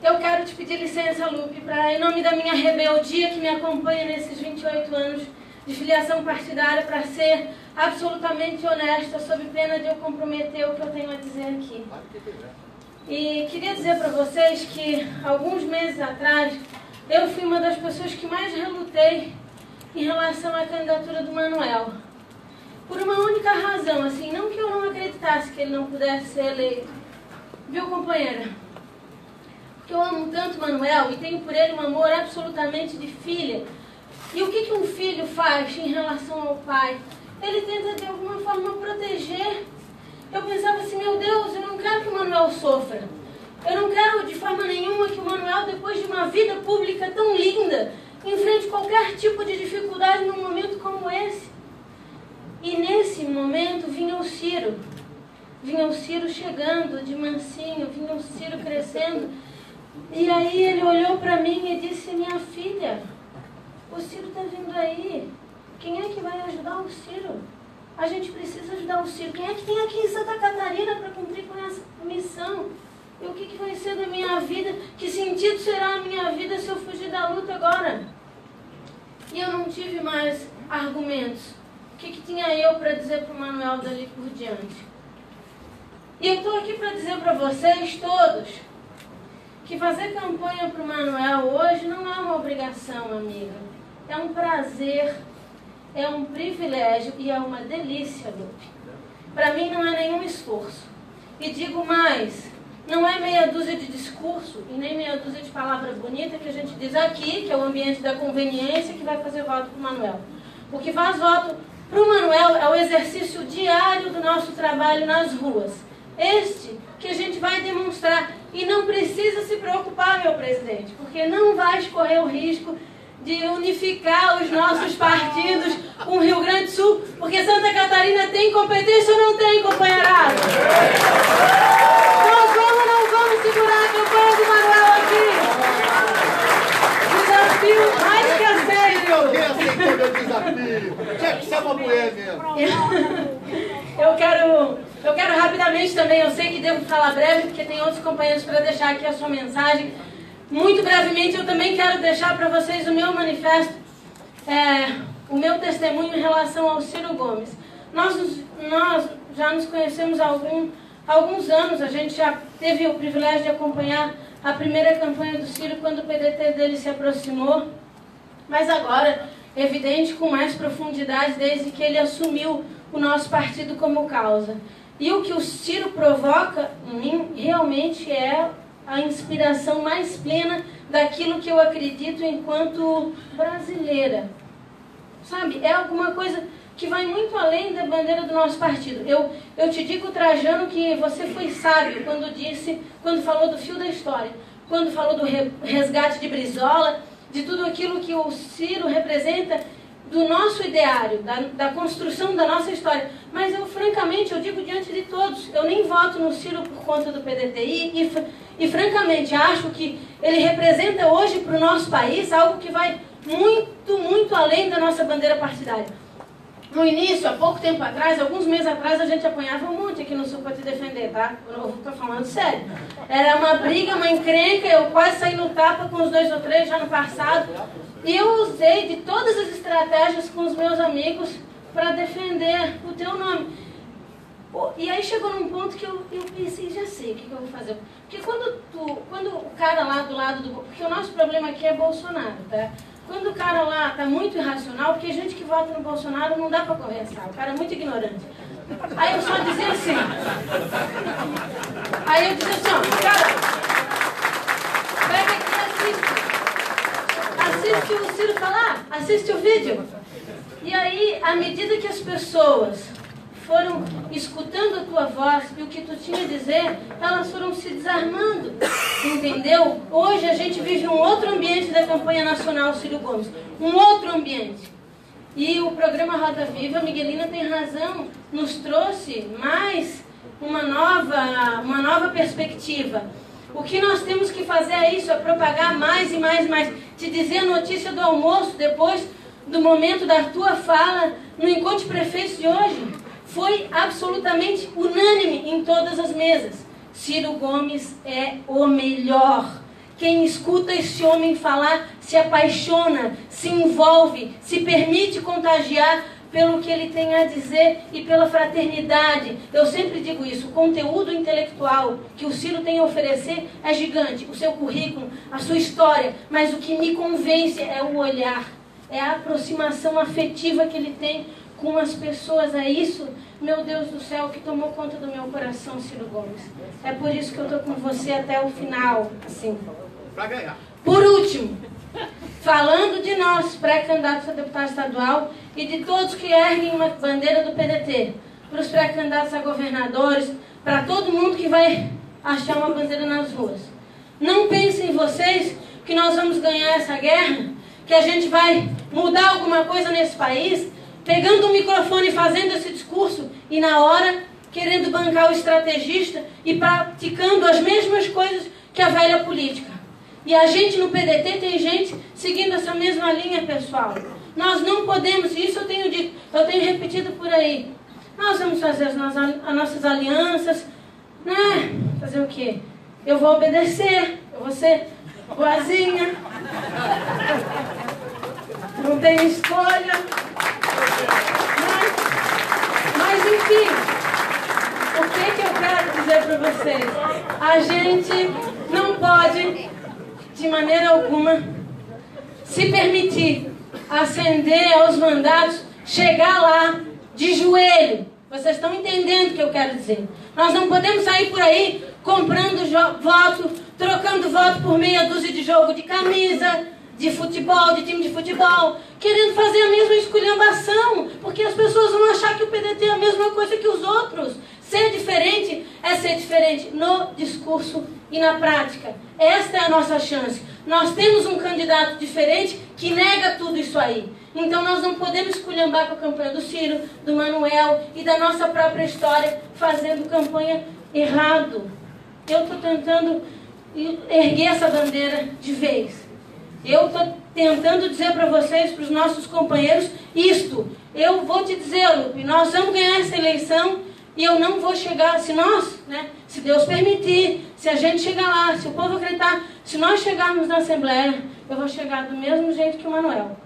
Eu quero te pedir licença, Lupe, para, em nome da minha rebeldia que me acompanha nesses 28 anos de filiação partidária, para ser absolutamente honesta, sob pena de eu comprometer o que eu tenho a dizer aqui. E queria dizer para vocês que, alguns meses atrás, eu fui uma das pessoas que mais relutei em relação à candidatura do Manuel. Por uma única razão, assim, não que eu não acreditasse que ele não pudesse ser eleito. Viu, companheira? Porque eu amo tanto o Manuel e tenho por ele um amor absolutamente de filha. E o que um filho faz em relação ao pai? Ele tenta, de alguma forma, proteger. Eu pensava assim, meu Deus, eu não quero que o Manuel sofra. Eu não quero, de forma nenhuma, que o Manuel, depois de uma vida pública tão linda, enfrente qualquer tipo de dificuldade num momento como esse. E nesse momento vinha o Ciro. Vinha o Ciro chegando de mansinho, vinha o Ciro crescendo. E aí ele olhou para mim e disse, minha filha, o Ciro está vindo aí. Quem é que vai ajudar o Ciro? A gente precisa ajudar o Ciro. Quem é que tem aqui em Santa Catarina para cumprir com essa missão? E o que vai ser da minha vida? Que sentido será a minha vida se eu fugir da luta agora? E eu não tive mais argumentos. O que tinha eu para dizer para o Manuel dali por diante? E eu estou aqui para dizer para vocês todos que fazer campanha para o Manuel hoje não é uma obrigação, amiga. É um prazer, é um privilégio e é uma delícia, Lupe. Para mim não é nenhum esforço. E digo mais, não é meia dúzia de discurso e nem meia dúzia de palavras bonitas que a gente diz aqui, que é o ambiente da conveniência, que vai fazer voto para o Manuel. O que faz voto para o Manuel é o exercício diário do nosso trabalho nas ruas. Este que a gente vai demonstrar. E não precisa se preocupar, meu presidente, porque não vai correr o risco de unificar os nossos partidos com o Rio Grande do Sul, porque Santa Catarina tem competência ou não tem, companheirada? Nós não vamos segurar a campanha do Manuel aqui. Desafio mais que aceito. Alguém aceitou meu desafio. Tinha que ser uma mulher mesmo. Eu quero rapidamente também, eu sei que devo falar breve, porque tem outros companheiros para deixar aqui a sua mensagem. Muito brevemente, eu também quero deixar para vocês o meu manifesto, o meu testemunho em relação ao Ciro Gomes. Nós já nos conhecemos há alguns anos, a gente já teve o privilégio de acompanhar a primeira campanha do Ciro quando o PDT dele se aproximou, mas agora, evidente, com mais profundidade, desde que ele assumiu o nosso partido como causa. E o que o Ciro provoca em mim realmente é a inspiração mais plena daquilo que eu acredito enquanto brasileira. Sabe, é alguma coisa que vai muito além da bandeira do nosso partido. Eu te digo, Trajano, que você foi sábio quando falou do fio da história, quando falou do resgate de Brizola, de tudo aquilo que o Ciro representa, do nosso ideário, da construção da nossa história. Mas eu, francamente, eu digo diante de todos, eu nem voto no Ciro por conta do PDTI e francamente, acho que ele representa hoje para o nosso país algo que vai muito, muito além da nossa bandeira partidária. No início, há pouco tempo atrás, alguns meses atrás, a gente apanhava um monte aqui no Sul para te defender, tá? Eu estou falando sério. Era uma briga, uma encrenca, eu quase saí no tapa com os 2 ou 3 já no passado. E eu usei de todas as estratégias com os meus amigos para defender o teu nome. E aí chegou num ponto que eu pensei, já sei o que eu vou fazer. Porque quando o cara lá do lado do... Porque o nosso problema aqui é Bolsonaro, tá? Quando o cara lá tá muito irracional, porque gente que vota no Bolsonaro não dá para conversar, o cara é muito ignorante. Aí eu só dizia assim... Aí eu dizia assim, ó, cara, pega aqui e assiste que o Ciro fala, assiste o vídeo. E aí, à medida que as pessoas foram escutando a tua voz e o que tu tinha a dizer, elas foram se desarmando, entendeu? Hoje a gente vive um outro ambiente da campanha nacional Ciro Gomes, um outro ambiente. E o programa Roda Viva, a Miguelina tem razão, nos trouxe mais uma nova perspectiva. O que nós temos que fazer é isso, é propagar mais e mais e mais. Te dizer a notícia do almoço, depois do momento da tua fala, no Encontro de Prefeitos de hoje, foi absolutamente unânime em todas as mesas. Ciro Gomes é o melhor. Quem escuta esse homem falar se apaixona, se envolve, se permite contagiar pelo que ele tem a dizer e pela fraternidade. Eu sempre digo isso, o conteúdo intelectual que o Ciro tem a oferecer é gigante, o seu currículo, a sua história, mas o que me convence é o olhar, é a aproximação afetiva que ele tem com as pessoas. É isso, meu Deus do céu, que tomou conta do meu coração, Ciro Gomes. É por isso que eu estou com você até o final, assim. Para ganhar. Por último, falando de nós, pré-candidatos a deputado estadual, e de todos que erguem uma bandeira do PDT, para os pré-candidatos a governadores, para todo mundo que vai achar uma bandeira nas ruas. Não pensem vocês que nós vamos ganhar essa guerra, que a gente vai mudar alguma coisa nesse país, pegando um microfone e fazendo esse discurso, e na hora querendo bancar o estrategista e praticando as mesmas coisas que a velha política. E a gente no PDT tem gente seguindo essa mesma linha, pessoal. Nós não podemos, isso eu tenho dito, eu tenho repetido por aí. Nós vamos fazer as nossas alianças, né? Fazer o quê? Eu vou obedecer, eu vou ser boazinha. Não tenho escolha. Mas enfim, o que eu quero dizer para vocês? A gente não pode, de maneira alguma, se permitir ascender aos mandatos, chegar lá de joelho. Vocês estão entendendo o que eu quero dizer? Nós não podemos sair por aí comprando voto, trocando voto por meia dúzia de jogo de camisa, de futebol, de time de futebol, querendo fazer a mesma esculhambação, porque as pessoas vão achar que o PDT é a mesma coisa que os outros. Ser diferente é ser diferente no discurso e na prática. Esta é a nossa chance. Nós temos um candidato diferente que nega tudo isso aí. Então nós não podemos esculhambar com a campanha do Ciro, do Manuel e da nossa própria história fazendo campanha errado. Eu estou tentando erguer essa bandeira de vez. Eu estou tentando dizer para vocês, para os nossos companheiros, isto. Eu vou te dizer, Lupe, nós vamos ganhar essa eleição e eu não vou chegar, se nós, né, se Deus permitir, se a gente chegar lá, se o povo acreditar, se nós chegarmos na Assembleia, eu vou chegar do mesmo jeito que o Manuel.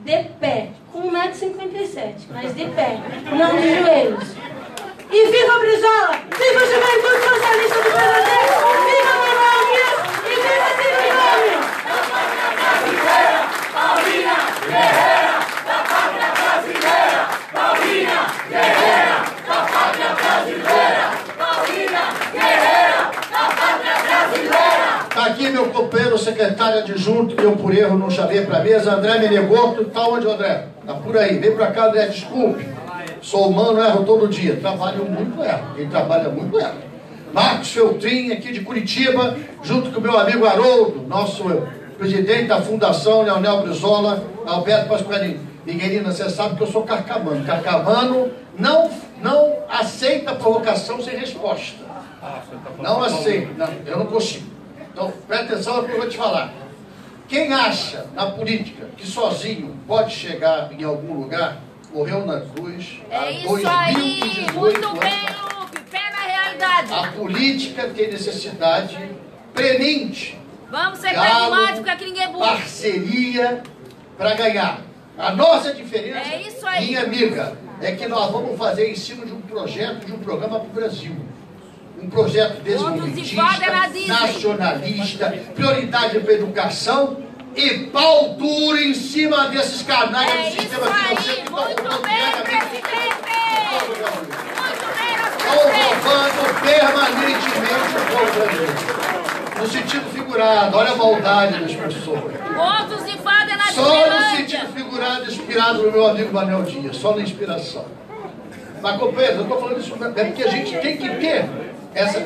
De pé, com 1,57 m, mas de pé, não de joelhos. E viva Brizola! Viva a juventude socialista do PDT! Viva Manuel Dias! E viva Ciro Gomes! Paulina Guerreira, da pátria brasileira! Paulina Guerreira, da pátria brasileira! Paulina Guerreira, da pátria brasileira! Está aqui meu companheiro, secretário adjunto, que eu por erro não chamei para a mesa, André Menegoto. Está onde, André? Está por aí. Vem para cá, André, desculpe. Sou humano, erro todo dia. Trabalho muito, erro. Quem trabalha muito, erra. Marcos Feltrin, aqui de Curitiba, junto com o meu amigo Haroldo, nosso presidente da Fundação Leonel Brizola, Alberto Pasqualini. Miguelina, você sabe que eu sou carcamano. Carcamano não aceita provocação sem resposta. Não aceita. Não, eu não consigo. Então, presta atenção no que eu vou te falar. Quem acha, na política, que sozinho pode chegar em algum lugar, morreu na cruz há 2018 muito bem, Lupe, pé na realidade. A política tem necessidade premente. Vamos ser pragmáticos, aqui ninguém é burro. Parceria para ganhar. A nossa diferença, é isso aí, minha amiga, é que nós vamos fazer em cima de um projeto, de um programa para o Brasil. Um projeto desenvolvimentista, nacionalista, prioridade para a educação e pau duro em cima desses canais do sistema financeiro que estão roubando diariamente. Estão roubando permanentemente o povo brasileiro. no sentido figurado, olha a maldade das pessoas. Contos e fadas na Só no Disneylândia. sentido figurado, inspirado no meu amigo Manuel Dias, só na inspiração. Mas, companheiro, eu estou falando isso é porque a gente tem que ter essa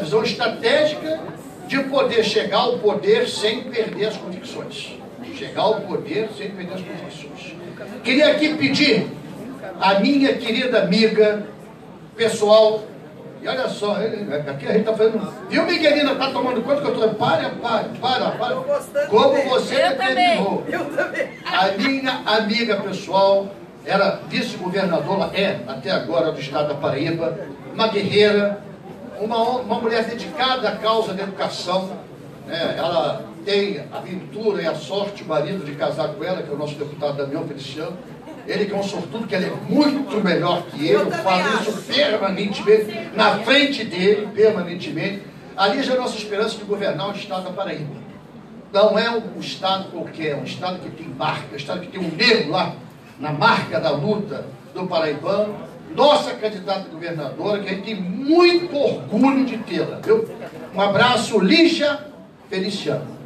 visão estratégica de poder chegar ao poder sem perder as convicções. Chegar ao poder sem perder as convicções. Queria aqui pedir a minha querida amiga pessoal, e olha só, aqui a gente está fazendo. Viu, Miguelina, está tomando conta que eu estou. Para. Como você determinou. Eu também. A minha amiga pessoal era vice-governadora, até agora, do estado da Paraíba, uma guerreira, uma mulher dedicada à causa da educação. Né? Ela tem a ventura e a sorte, o marido, de casar com ela, que é o nosso deputado Damião Feliciano. Ele que é um sortudo, que ele é muito melhor que ele. Eu falo isso permanentemente, na frente dele, permanentemente. Ali já é a nossa esperança de governar o estado da Paraíba. Não é um estado qualquer, é um estado que tem marca, é um estado que tem um negro lá, na marca da luta do paraibano. Nossa candidata a governadora, que a gente tem muito orgulho de tê-la, viu? Um abraço, Lígia Feliciano.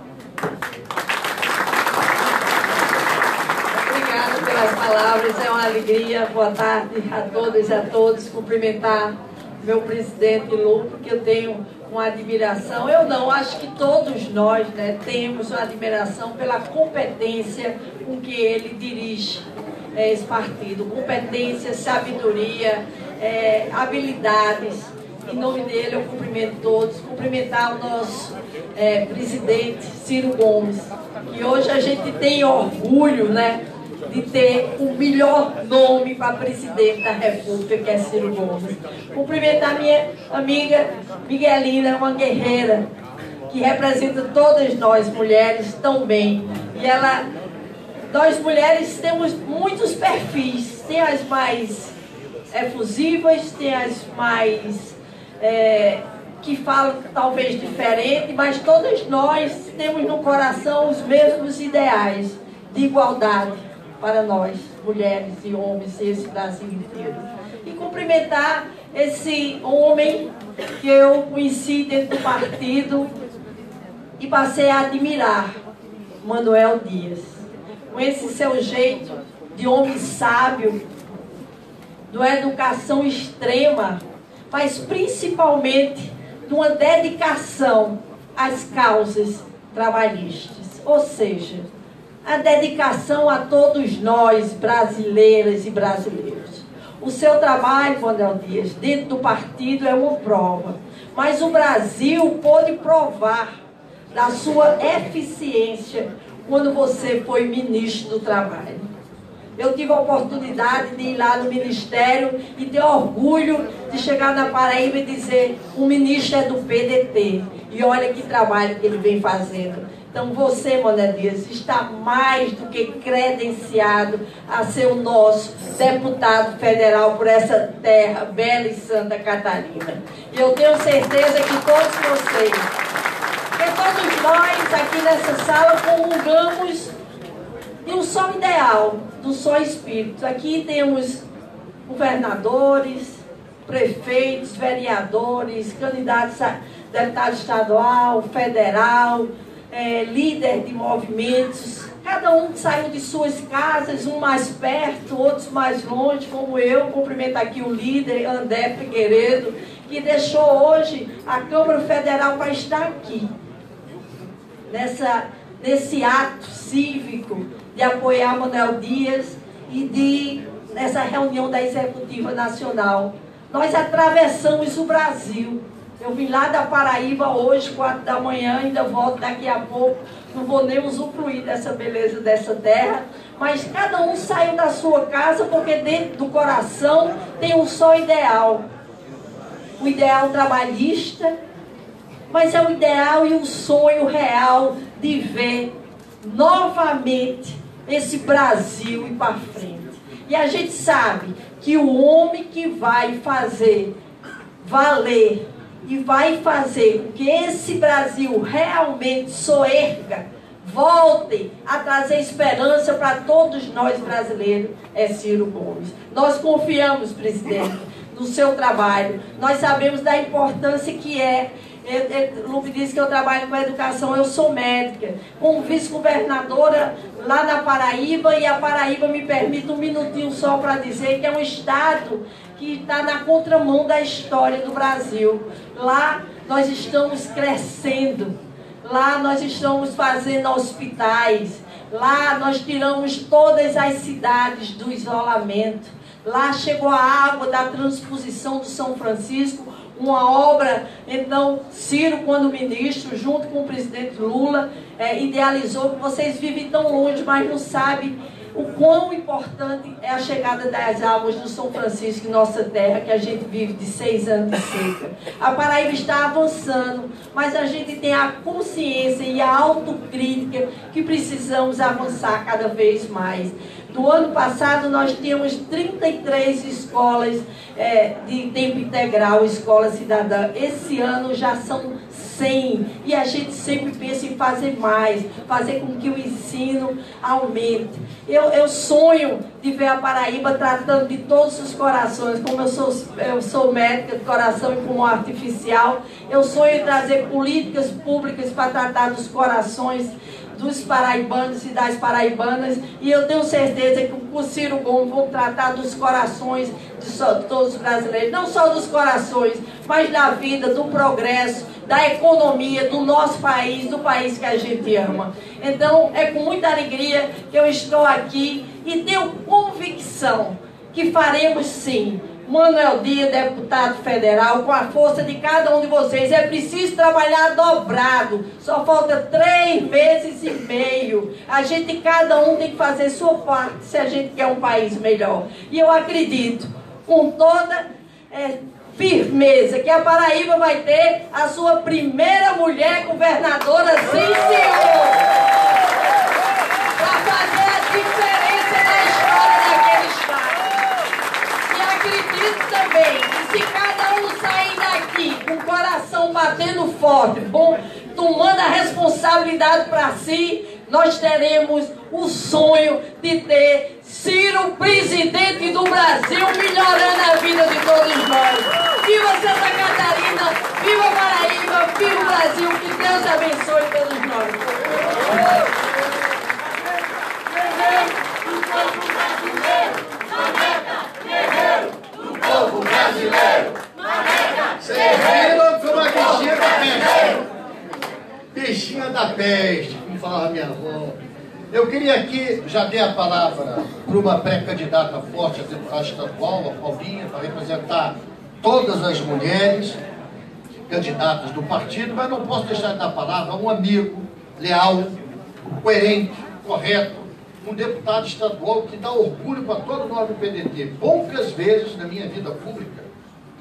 Pelas palavras, é uma alegria. Boa tarde a todas e a todos. Cumprimentar meu presidente Lu, porque eu tenho uma admiração. Eu não, acho que todos nós, né, temos uma admiração pela competência com que ele dirige esse partido. Competência, sabedoria, habilidades. Em nome dele eu cumprimento todos. Cumprimentar o nosso presidente Ciro Gomes, que hoje a gente tem orgulho, né, de ter o melhor nome para presidente da República, que é Ciro Gomes. Cumprimentar minha amiga Miguelina, uma guerreira que representa todas nós mulheres tão bem. E nós mulheres temos muitos perfis, tem as mais efusivas, tem as mais que falam talvez diferente, mas todas nós temos no coração os mesmos ideais de igualdade para nós, mulheres e homens, esse Brasil inteiro. E cumprimentar esse homem que eu conheci dentro do partido e passei a admirar, Manuel Dias. Com esse seu jeito de homem sábio, de uma educação extrema, mas principalmente de uma dedicação às causas trabalhistas. Ou seja, a dedicação a todos nós, brasileiras e brasileiros. O seu trabalho, Manuel Dias, dentro do partido é uma prova. Mas o Brasil pôde provar da sua eficiência quando você foi ministro do Trabalho. Eu tive a oportunidade de ir lá no Ministério e ter orgulho de chegar na Paraíba e dizer: o ministro é do PDT. E olha que trabalho que ele vem fazendo. Então você, Manuel Dias, está mais do que credenciado a ser o nosso deputado federal por essa terra bela e Santa Catarina. E eu tenho certeza que todos vocês, que todos nós aqui nessa sala comungamos de um só ideal, de um só espírito. Aqui temos governadores, prefeitos, vereadores, candidatos a deputado estadual, federal, líder de movimentos. Cada um saiu de suas casas, um mais perto, outros mais longe, como eu. Cumprimento aqui o líder, André Figueiredo, que deixou hoje a Câmara Federal para estar aqui, nesse ato cívico de apoiar Manuel Dias e nessa reunião da Executiva Nacional. Nós atravessamos o Brasil. Eu vim lá da Paraíba hoje, 4 da manhã, ainda volto daqui a pouco. Não vou nem usufruir dessa beleza dessa terra. Mas cada um saiu da sua casa porque dentro do coração tem um só ideal. O ideal trabalhista, mas é o ideal e o sonho real de ver novamente esse Brasil ir para frente. E a gente sabe que o homem que vai fazer valer e vai fazer com que esse Brasil realmente soerga, volte a trazer esperança para todos nós brasileiros, é Ciro Gomes. Nós confiamos, presidente, no seu trabalho. Nós sabemos da importância que é Lupe disse que eu trabalho com educação, eu sou médica, como vice-governadora lá na Paraíba, e a Paraíba me permite um minutinho só para dizer que é um estado que está na contramão da história do Brasil. Lá nós estamos crescendo, lá nós estamos fazendo hospitais, lá nós tiramos todas as cidades do isolamento, lá chegou a água da transposição do São Francisco, uma obra. Então Ciro, quando ministro, junto com o presidente Lula, idealizou, que vocês vivem tão longe, mas não sabem o quão importante é a chegada das águas do São Francisco em nossa terra, que a gente vive de 6 anos de seca. A Paraíba está avançando, mas a gente tem a consciência e a autocrítica que precisamos avançar cada vez mais. No ano passado, nós tínhamos 33 escolas de tempo integral, escola cidadã. Esse ano já são 100. E a gente sempre pensa em fazer mais, fazer com que o ensino aumente. Eu sonho de ver a Paraíba tratando de todos os corações. Como eu sou médica de coração e pulmão artificial, eu sonho em trazer políticas públicas para tratar dos corações dos paraibanos e das paraibanas, e eu tenho certeza que o Ciro Gomes vão tratar dos corações de todos os brasileiros, não só dos corações, mas da vida, do progresso, da economia, do nosso país, do país que a gente ama. Então, é com muita alegria que eu estou aqui e tenho convicção que faremos sim. Manuel Dias, deputado federal, com a força de cada um de vocês. É preciso trabalhar dobrado. Só falta 3 meses e meio. A gente, cada um, tem que fazer sua parte se a gente quer um país melhor. E eu acredito, com toda firmeza, que a Paraíba vai ter a sua primeira mulher governadora, sim, senhor! Para fazer a diferença na história daquele estado. Acredito também que se cada um sair daqui com o coração batendo forte, bom, tomando a responsabilidade para si, nós teremos o sonho de ter Ciro presidente do Brasil, melhorando a vida de todos nós. Viva Santa Catarina, viva Paraíba, viva o Brasil, que Deus abençoe todos nós. Povo brasileiro, vocês viram que foi uma bichinha da peste. Bichinha da peste, como falava minha avó. Eu queria aqui, já dei a palavra para uma pré-candidata forte a deputada estadual, a Paulinha, para representar todas as mulheres candidatas do partido, mas não posso deixar de dar a palavra a um amigo leal, coerente, correto, um deputado estadual que dá orgulho para todo nós do PDT. Poucas vezes na minha vida pública,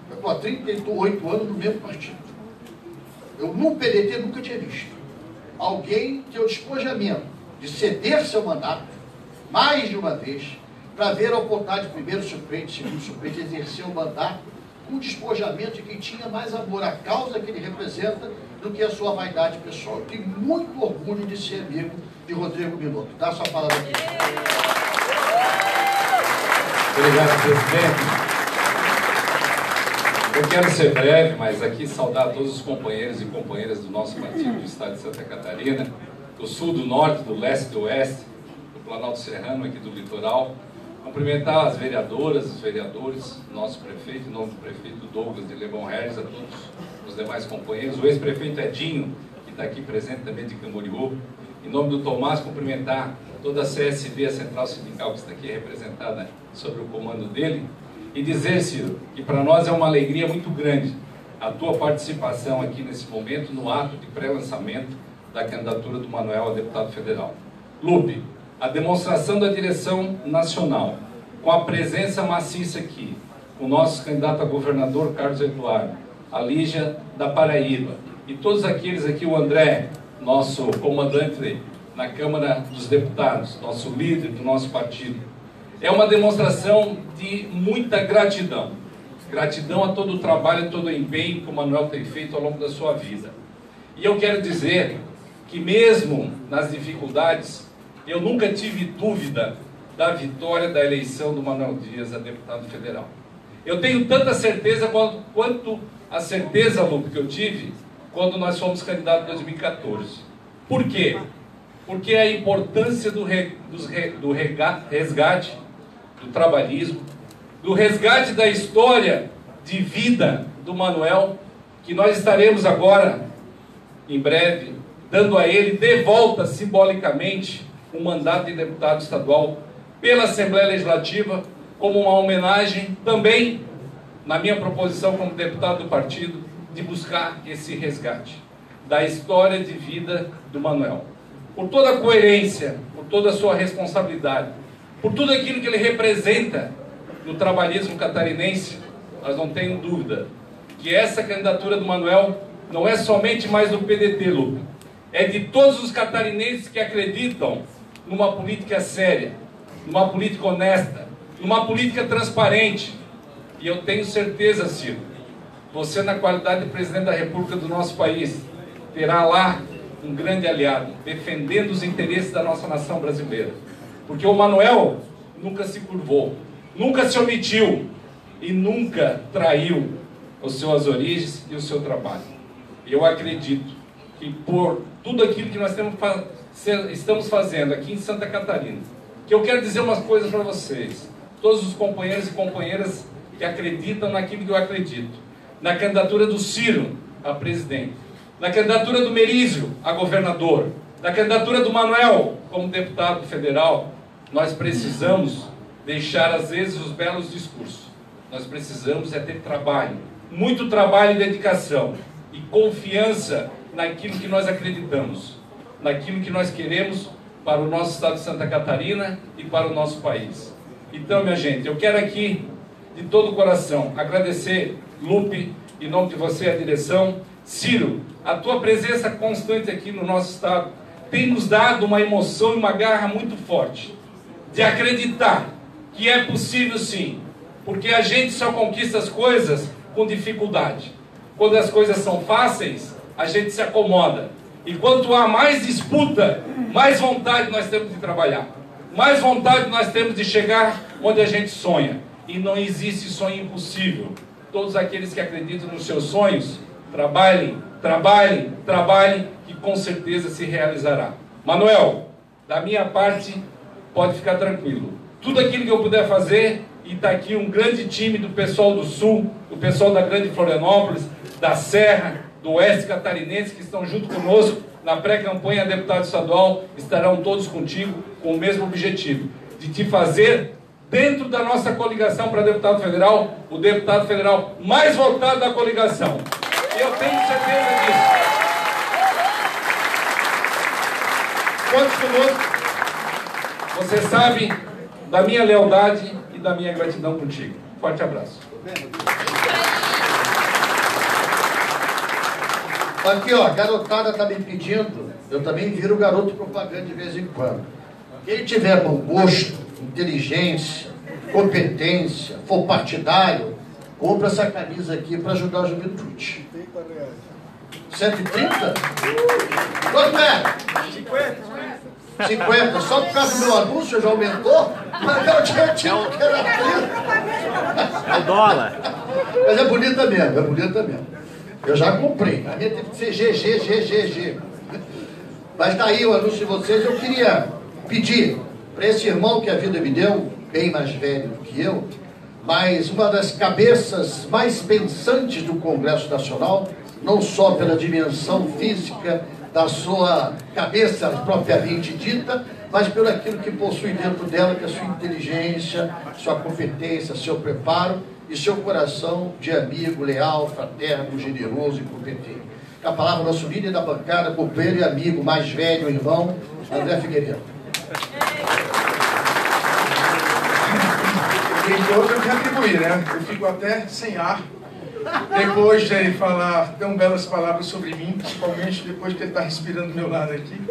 eu estou há 38 anos no mesmo partido. Eu no PDT nunca tinha visto alguém ter o despojamento de ceder seu mandato mais de uma vez para ver a oportunidade de primeiro suplente, segundo suplente, exercer o mandato com despojamento de quem tinha mais amor à causa que ele representa do que a sua vaidade pessoal. Eu tenho muito orgulho de ser amigo de Rodrigo Minotto. Dá a sua palavra aqui. Obrigado, presidente. Eu quero ser breve, mas aqui saudar todos os companheiros e companheiras do nosso partido do estado de Santa Catarina, do sul, do norte, do leste, do oeste, do Planalto Serrano, aqui do litoral. Cumprimentar as vereadoras, os vereadores, nosso prefeito, em nome do prefeito Douglas de Lebon Reis, a todos os demais companheiros, o ex-prefeito Edinho, que está aqui presente também de Camboriú. Em nome do Tomás, cumprimentar toda a CSD, a Central Sindical, que está aqui representada sobre o comando dele, e dizer, Ciro, que para nós é uma alegria muito grande a tua participação aqui nesse momento, no ato de pré-lançamento da candidatura do Manuel a deputado federal. Lupe, a demonstração da direção nacional, com a presença maciça aqui, com o nosso candidato a governador Carlos Eduardo, a Lígia da Paraíba, e todos aqueles aqui, o André, nosso comandante na Câmara dos Deputados, nosso líder do nosso partido. É uma demonstração de muita gratidão. Gratidão a todo o trabalho, a todo o empenho que o Manuel tem feito ao longo da sua vida. E eu quero dizer que mesmo nas dificuldades, eu nunca tive dúvida da vitória da eleição do Manuel Dias a deputado federal. Eu tenho tanta certeza quanto a certeza, Lupe, que eu tive quando nós fomos candidatos em 2014. Por quê? Porque a importância do resgate do trabalhismo, do resgate da história de vida do Manuel, que nós estaremos agora, em breve, dando a ele de volta, simbolicamente, um mandato de deputado estadual pela Assembleia Legislativa, como uma homenagem também, na minha proposição como deputado do partido, de buscar esse resgate da história de vida do Manuel. Por toda a coerência, por toda a sua responsabilidade, por tudo aquilo que ele representa no trabalhismo catarinense, nós não temos dúvida que essa candidatura do Manuel não é somente mais do PDT, Lupe, é de todos os catarinenses que acreditam numa política séria, numa política honesta, numa política transparente. E eu tenho certeza, Ciro, você, na qualidade de presidente da República do nosso país, terá lá um grande aliado, defendendo os interesses da nossa nação brasileira. Porque o Manuel nunca se curvou, nunca se omitiu e nunca traiu as suas origens e o seu trabalho. Eu acredito que por tudo aquilo que nós estamos fazendo aqui em Santa Catarina, que eu quero dizer umas coisas para vocês, todos os companheiros e companheiras que acreditam naquilo que eu acredito, na candidatura do Ciro a presidente, na candidatura do Merizio a governador, na candidatura do Manuel como deputado federal, nós precisamos deixar às vezes os belos discursos. Nós precisamos é ter trabalho, muito trabalho e dedicação e confiança naquilo que nós acreditamos, naquilo que nós queremos para o nosso estado de Santa Catarina e para o nosso país. Então, minha gente, eu quero aqui, de todo o coração, agradecer, Lupe, em nome de você, a direção. Ciro, a tua presença constante aqui no nosso estado tem nos dado uma emoção e uma garra muito forte de acreditar que é possível sim, porque a gente só conquista as coisas com dificuldade. Quando as coisas são fáceis, a gente se acomoda. E quanto há mais disputa, mais vontade nós temos de trabalhar, mais vontade nós temos de chegar onde a gente sonha. E não existe sonho impossível. Todos aqueles que acreditam nos seus sonhos, trabalhem, trabalhem, trabalhem, que com certeza se realizará. Manuel, da minha parte, pode ficar tranquilo. Tudo aquilo que eu puder fazer, e está aqui um grande time do pessoal do Sul, do pessoal da Grande Florianópolis, da Serra, do Oeste Catarinense, que estão junto conosco na pré-campanha a deputado estadual, estarão todos contigo com o mesmo objetivo, de te fazer, dentro da nossa coligação para deputado federal, o deputado federal mais votado da coligação. Eu tenho certeza disso. Conte conosco. Você sabe da minha lealdade e da minha gratidão contigo. Forte abraço. Aqui, ó, a garotada está me pedindo, eu também viro garoto propaganda de vez em quando. Quem tiver bom gosto, inteligência, competência, for partidário, compra essa camisa aqui para ajudar a juventude. 130? Quanto é? 50. Só por causa do meu anúncio já aumentou? Mas eu tinha tido que era 30. É o dólar. Mas é bonita mesmo, é bonita mesmo. Eu já comprei. A minha teve que ser GG. Mas daí o anúncio de vocês, eu queria pedir para esse irmão que a vida me deu, bem mais velho do que eu, mas uma das cabeças mais pensantes do Congresso Nacional, não só pela dimensão física da sua cabeça propriamente dita, mas pelo aquilo que possui dentro dela, que é a sua inteligência, sua competência, seu preparo e seu coração de amigo, leal, fraterno, generoso e competente. Com a palavra, nosso líder da bancada, companheiro e amigo, mais velho, irmão, André Figueiredo. E hoje eu me atribuí, né? Eu fico até sem ar depois de ele falar tão belas palavras sobre mim, principalmente depois que ele está respirando do meu lado aqui.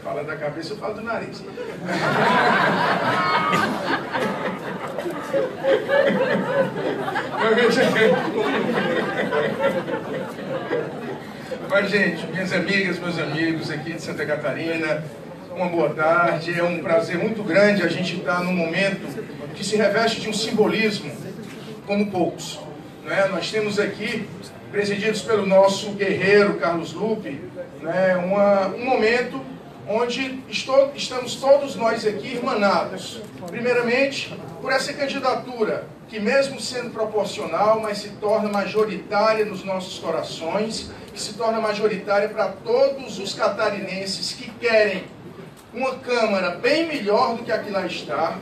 Fala da cabeça, eu falo do nariz. Mas, gente, minhas amigas, meus amigos aqui de Santa Catarina, uma boa tarde. É um prazer muito grande a gente estar num momento que se reveste de um simbolismo como poucos. né? Nós temos aqui, presididos pelo nosso guerreiro Carlos Lupe, né? Um momento onde estamos todos nós aqui irmanados. Primeiramente, por essa candidatura, que mesmo sendo proporcional, mas se torna majoritária nos nossos corações, que se torna majoritária para todos os catarinenses que querem uma Câmara bem melhor do que a que lá está,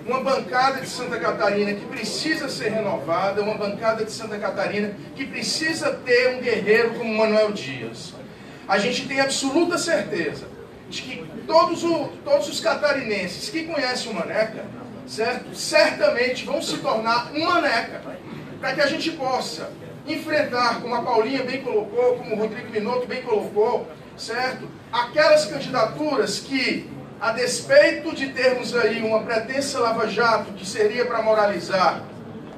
uma bancada de Santa Catarina que precisa ser renovada, uma bancada de Santa Catarina que precisa ter um guerreiro como Manoel Dias. A gente tem absoluta certeza de que todos os catarinenses que conhecem o Maneca, certo? Certamente vão se tornar um Maneca, para que a gente possa enfrentar, como a Paulinha bem colocou, como o Rodrigo Minotto bem colocou, certo? Aquelas candidaturas que, a despeito de termos aí uma pretensa lava-jato que seria para moralizar,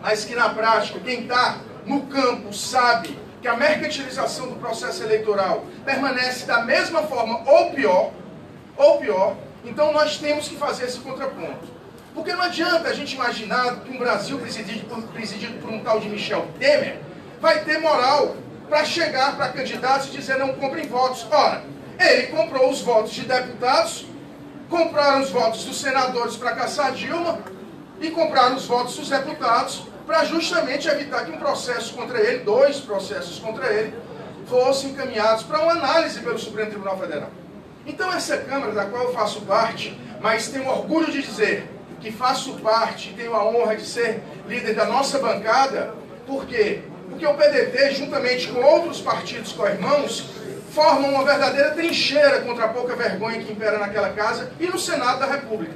mas que na prática quem está no campo sabe que a mercantilização do processo eleitoral permanece da mesma forma ou pior, então nós temos que fazer esse contraponto. Porque não adianta a gente imaginar que um Brasil presidido por um tal de Michel Temer vai ter moral para chegar para candidatos e dizer não comprem votos. Ora, ele comprou os votos de deputados, compraram os votos dos senadores para caçar Dilma e compraram os votos dos deputados para justamente evitar que um processo contra ele, 2 processos contra ele, fossem encaminhados para uma análise pelo Supremo Tribunal Federal. Então essa Câmara, da qual eu faço parte, mas tenho orgulho de dizer que faço parte e tenho a honra de ser líder da nossa bancada, por quê? Porque o PDT, juntamente com outros partidos co-irmãos, formam uma verdadeira trincheira contra a pouca vergonha que impera naquela casa e no Senado da República.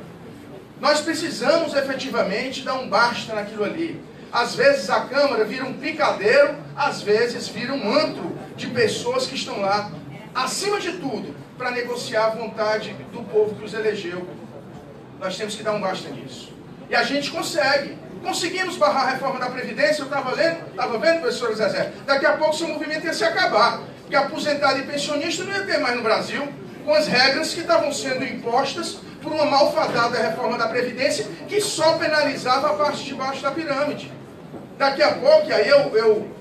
Nós precisamos efetivamente dar um basta naquilo ali. Às vezes a Câmara vira um picadeiro, às vezes vira um antro de pessoas que estão lá, acima de tudo, para negociar a vontade do povo que os elegeu. Nós temos que dar um basta nisso. E a gente consegue. Conseguimos barrar a reforma da Previdência, eu estava vendo, professor Zezé, daqui a pouco seu movimento ia se acabar, porque aposentado e pensionista não ia ter mais no Brasil, com as regras que estavam sendo impostas por uma malfadada reforma da Previdência, que só penalizava a parte de baixo da pirâmide. Daqui a pouco, e aí eu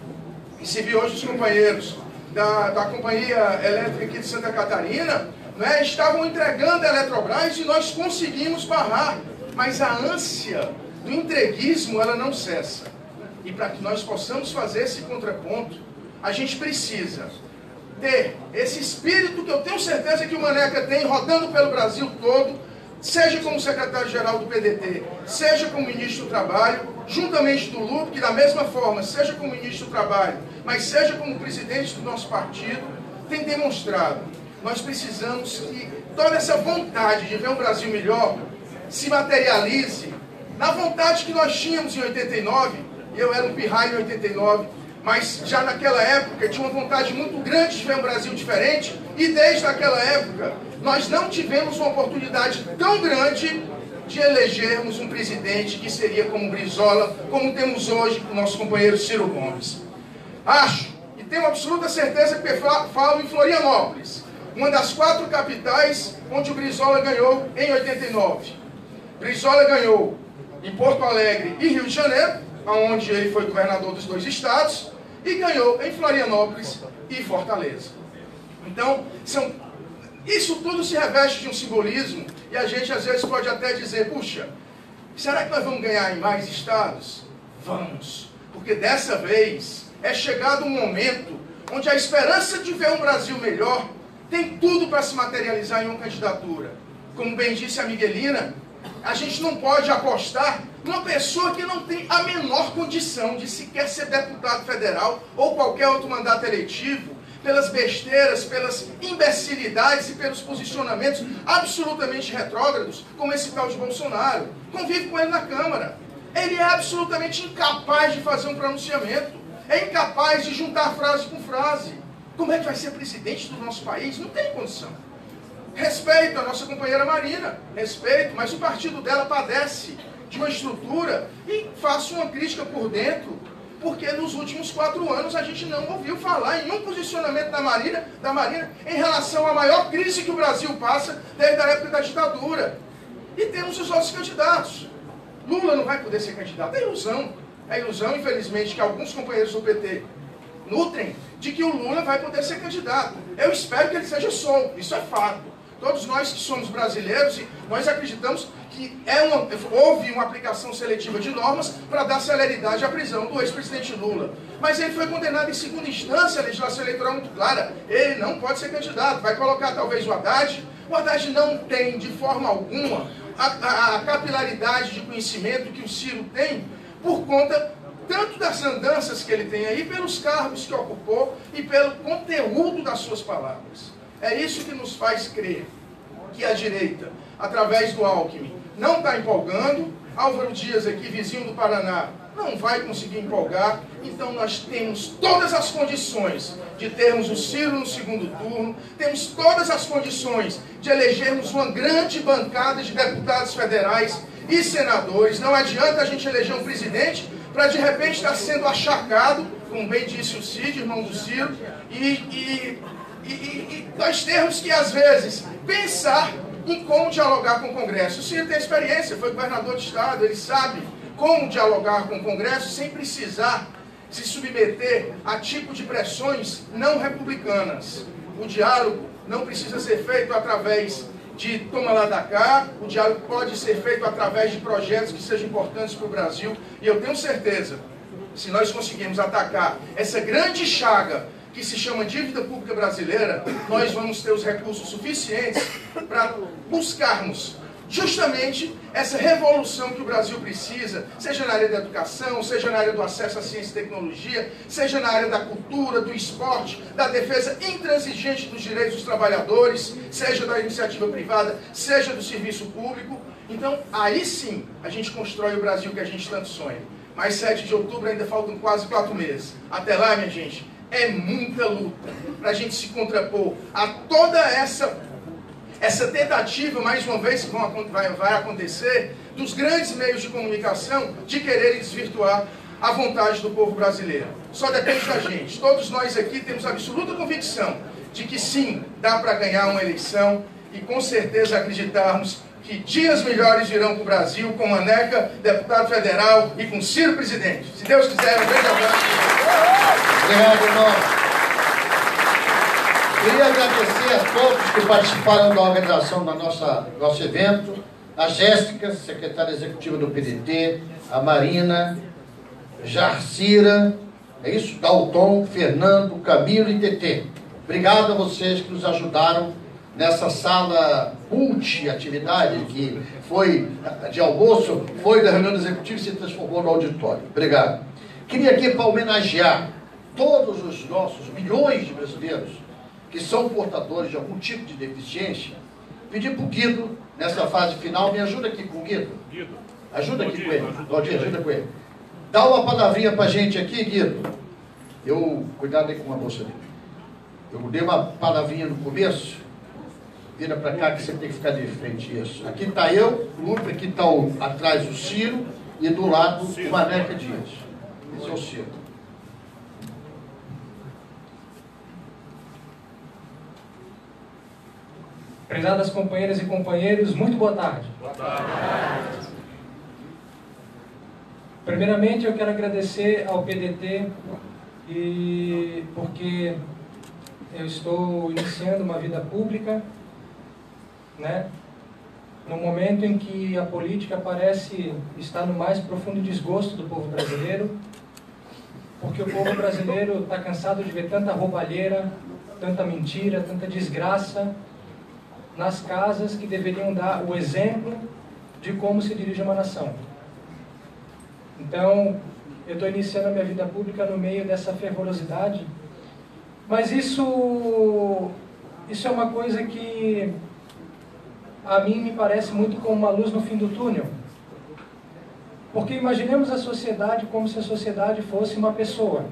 recebi hoje os companheiros da Companhia Elétrica aqui de Santa Catarina, né, estavam entregando a Eletrobras e nós conseguimos barrar, mas a ânsia do entreguismo, ela não cessa. E para que nós possamos fazer esse contraponto, a gente precisa ter esse espírito que eu tenho certeza que o Maneca tem rodando pelo Brasil todo, seja como secretário-geral do PDT, seja como ministro do Trabalho, juntamente do Lupe, que da mesma forma, seja como ministro do Trabalho, mas seja como presidente do nosso partido, tem demonstrado. Nós precisamos que toda essa vontade de ver um Brasil melhor se materialize na vontade que nós tínhamos em 89, eu era um pirraia em 89, mas já naquela época tinha uma vontade muito grande de ver um Brasil diferente, e desde aquela época nós não tivemos uma oportunidade tão grande de elegermos um presidente que seria como Brizola, como temos hoje com o nosso companheiro Ciro Gomes. Acho, e tenho absoluta certeza que falo em Florianópolis, uma das 4 capitais onde o Brizola ganhou em 89. Brizola ganhou em Porto Alegre e Rio de Janeiro, onde ele foi governador dos 2 estados, e ganhou em Florianópolis e Fortaleza. Então, isso tudo se reveste de um simbolismo, e a gente às vezes pode até dizer, puxa, será que nós vamos ganhar em mais estados? Vamos, porque dessa vez é chegado um momento onde a esperança de ver um Brasil melhor tem tudo para se materializar em uma candidatura. Como bem disse a Miguelina, a gente não pode apostar numa pessoa que não tem a menor condição de sequer ser deputado federal ou qualquer outro mandato eletivo, pelas besteiras, pelas imbecilidades e pelos posicionamentos absolutamente retrógrados, como esse tal de Bolsonaro. Convive com ele na Câmara. Ele é absolutamente incapaz de fazer um pronunciamento. É incapaz de juntar frase com frase. Como é que vai ser presidente do nosso país? Não tem condição. Respeito a nossa companheira Marina, respeito, mas o partido dela padece de uma estrutura, e faço uma crítica por dentro, porque nos últimos 4 anos a gente não ouviu falar em um posicionamento da Marina em relação à maior crise que o Brasil passa desde a época da ditadura. E temos os outros candidatos. Lula não vai poder ser candidato, é ilusão. a ilusão, infelizmente, que alguns companheiros do PT nutrem de que o Lula vai poder ser candidato. Eu espero que ele seja solto, isso é fato. Todos nós que somos brasileiros, nós acreditamos que houve uma aplicação seletiva de normas para dar celeridade à prisão do ex-presidente Lula. Mas ele foi condenado em segunda instância, a legislação eleitoral muito clara. Ele não pode ser candidato. Vai colocar talvez o Haddad. O Haddad não tem, de forma alguma, a capilaridade de conhecimento que o Ciro tem, por conta tanto das andanças que ele tem aí, pelos cargos que ocupou e pelo conteúdo das suas palavras. É isso que nos faz crer que a direita, através do Alckmin, não está empolgando. Álvaro Dias aqui, vizinho do Paraná, não vai conseguir empolgar. Então nós temos todas as condições de termos o Ciro no segundo turno, temos todas as condições de elegermos uma grande bancada de deputados federais e senadores. Não adianta a gente eleger um presidente para de repente estar sendo acharcado, como bem disse o Cid, irmão do Ciro, e nós temos que, às vezes, pensar em como dialogar com o Congresso. O Ciro tem experiência, foi governador de Estado, ele sabe como dialogar com o Congresso sem precisar se submeter a tipo de pressões não republicanas. O diálogo não precisa ser feito através de toma lá da cá, o diálogo pode ser feito através de projetos que sejam importantes para o Brasil, e eu tenho certeza, se nós conseguirmos atacar essa grande chaga que se chama dívida pública brasileira, nós vamos ter os recursos suficientes para buscarmos justamente essa revolução que o Brasil precisa, seja na área da educação, seja na área do acesso à ciência e tecnologia, seja na área da cultura, do esporte, da defesa intransigente dos direitos dos trabalhadores, seja da iniciativa privada, seja do serviço público. Então, aí sim, a gente constrói o Brasil que a gente tanto sonha. Mas 7 de outubro ainda faltam quase 4 meses. Até lá, minha gente, é muita luta para a gente se contrapor a toda essa tentativa, mais uma vez, que vai acontecer, dos grandes meios de comunicação de quererem desvirtuar a vontade do povo brasileiro. Só depende da gente. Todos nós aqui temos absoluta convicção de que sim, dá para ganhar uma eleição e com certeza acreditarmos que dias melhores virão para o Brasil com Maneca, deputado federal, e com Ciro presidente. Se Deus quiser, um grande abraço. Obrigado, irmão. Queria agradecer a todos que participaram da organização do nosso evento. A Jéssica, secretária executiva do PDT, a Marina, Jarcira, é isso? Dalton, Fernando, Camilo e Tetê. Obrigado a vocês que nos ajudaram nessa sala multi-atividade, que foi de almoço, foi da reunião executiva e se transformou no auditório. Obrigado. Queria aqui, para homenagear todos os nossos milhões de brasileiros que são portadores de algum tipo de deficiência, pedir para o Guido, nessa fase final, me ajuda aqui com o Guido. Ajuda aqui com ele. Valdir, ajuda com ele. Dá uma palavrinha para a gente aqui, Guido. Cuidado aí com a bolsa dele. Eu dei uma palavrinha no começo. Vira para cá que você tem que ficar de frente. Isso. Aqui está eu, Lupe, aqui está atrás o Ciro e do lado o Maneca Dias. Esse é o Ciro. Prezadas companheiras e companheiros, muito boa tarde. Boa tarde. Primeiramente, eu quero agradecer ao PDT porque eu estou iniciando uma vida pública, né? No momento em que a política parece estar no mais profundo desgosto do povo brasileiro, porque o povo brasileiro está cansado de ver tanta roubalheira, tanta mentira, tanta desgraça nas casas que deveriam dar o exemplo de como se dirige uma nação. Então, eu estou iniciando a minha vida pública no meio dessa fervorosidade, mas isso é uma coisa que a mim me parece muito como uma luz no fim do túnel. Porque imaginemos a sociedade como se a sociedade fosse uma pessoa.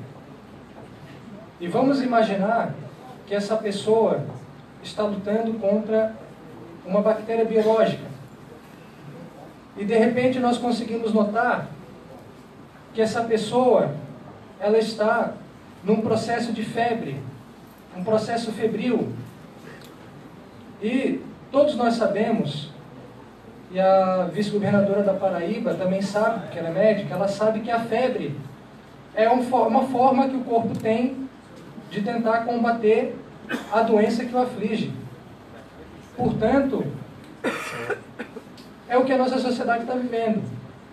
E vamos imaginar que essa pessoa está lutando contra uma bactéria biológica. E de repente nós conseguimos notar que essa pessoa, ela está num processo de febre, um processo febril. E todos nós sabemos, e a vice-governadora da Paraíba também sabe, porque ela é médica, ela sabe que a febre é uma forma que o corpo tem de tentar combater a doença que o aflige. Portanto, é o que a nossa sociedade está vivendo.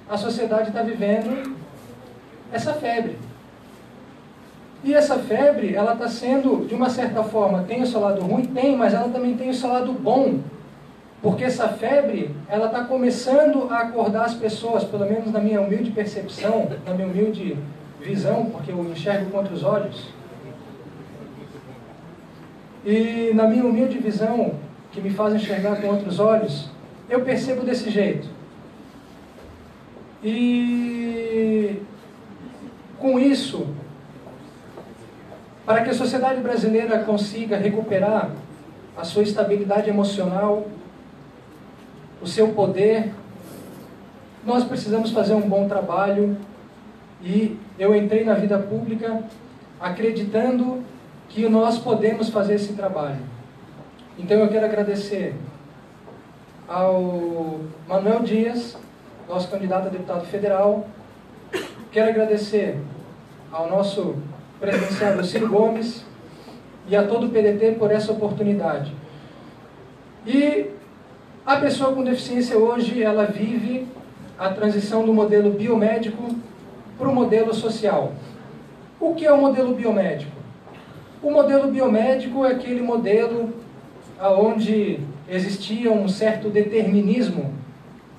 A sociedade está vivendo essa febre. E essa febre, ela está sendo, de uma certa forma, tem o seu lado ruim? Tem, mas ela também tem o seu lado bom. Porque essa febre, ela está começando a acordar as pessoas, pelo menos na minha humilde percepção, na minha humilde visão, porque eu enxergo com outros olhos. E na minha humilde visão, que me faz enxergar com outros olhos, eu percebo desse jeito. E com isso, para que a sociedade brasileira consiga recuperar a sua estabilidade emocional, o seu poder, nós precisamos fazer um bom trabalho. E eu entrei na vida pública acreditando que nós podemos fazer esse trabalho. Então eu quero agradecer ao Manuel Dias, nosso candidato a deputado federal. Quero agradecer ao nosso presidenciável Ciro Gomes e a todo o PDT por essa oportunidade. E a pessoa com deficiência hoje, ela vive a transição do modelo biomédico para o modelo social. O que é o modelo biomédico? O modelo biomédico é aquele modelo onde existia um certo determinismo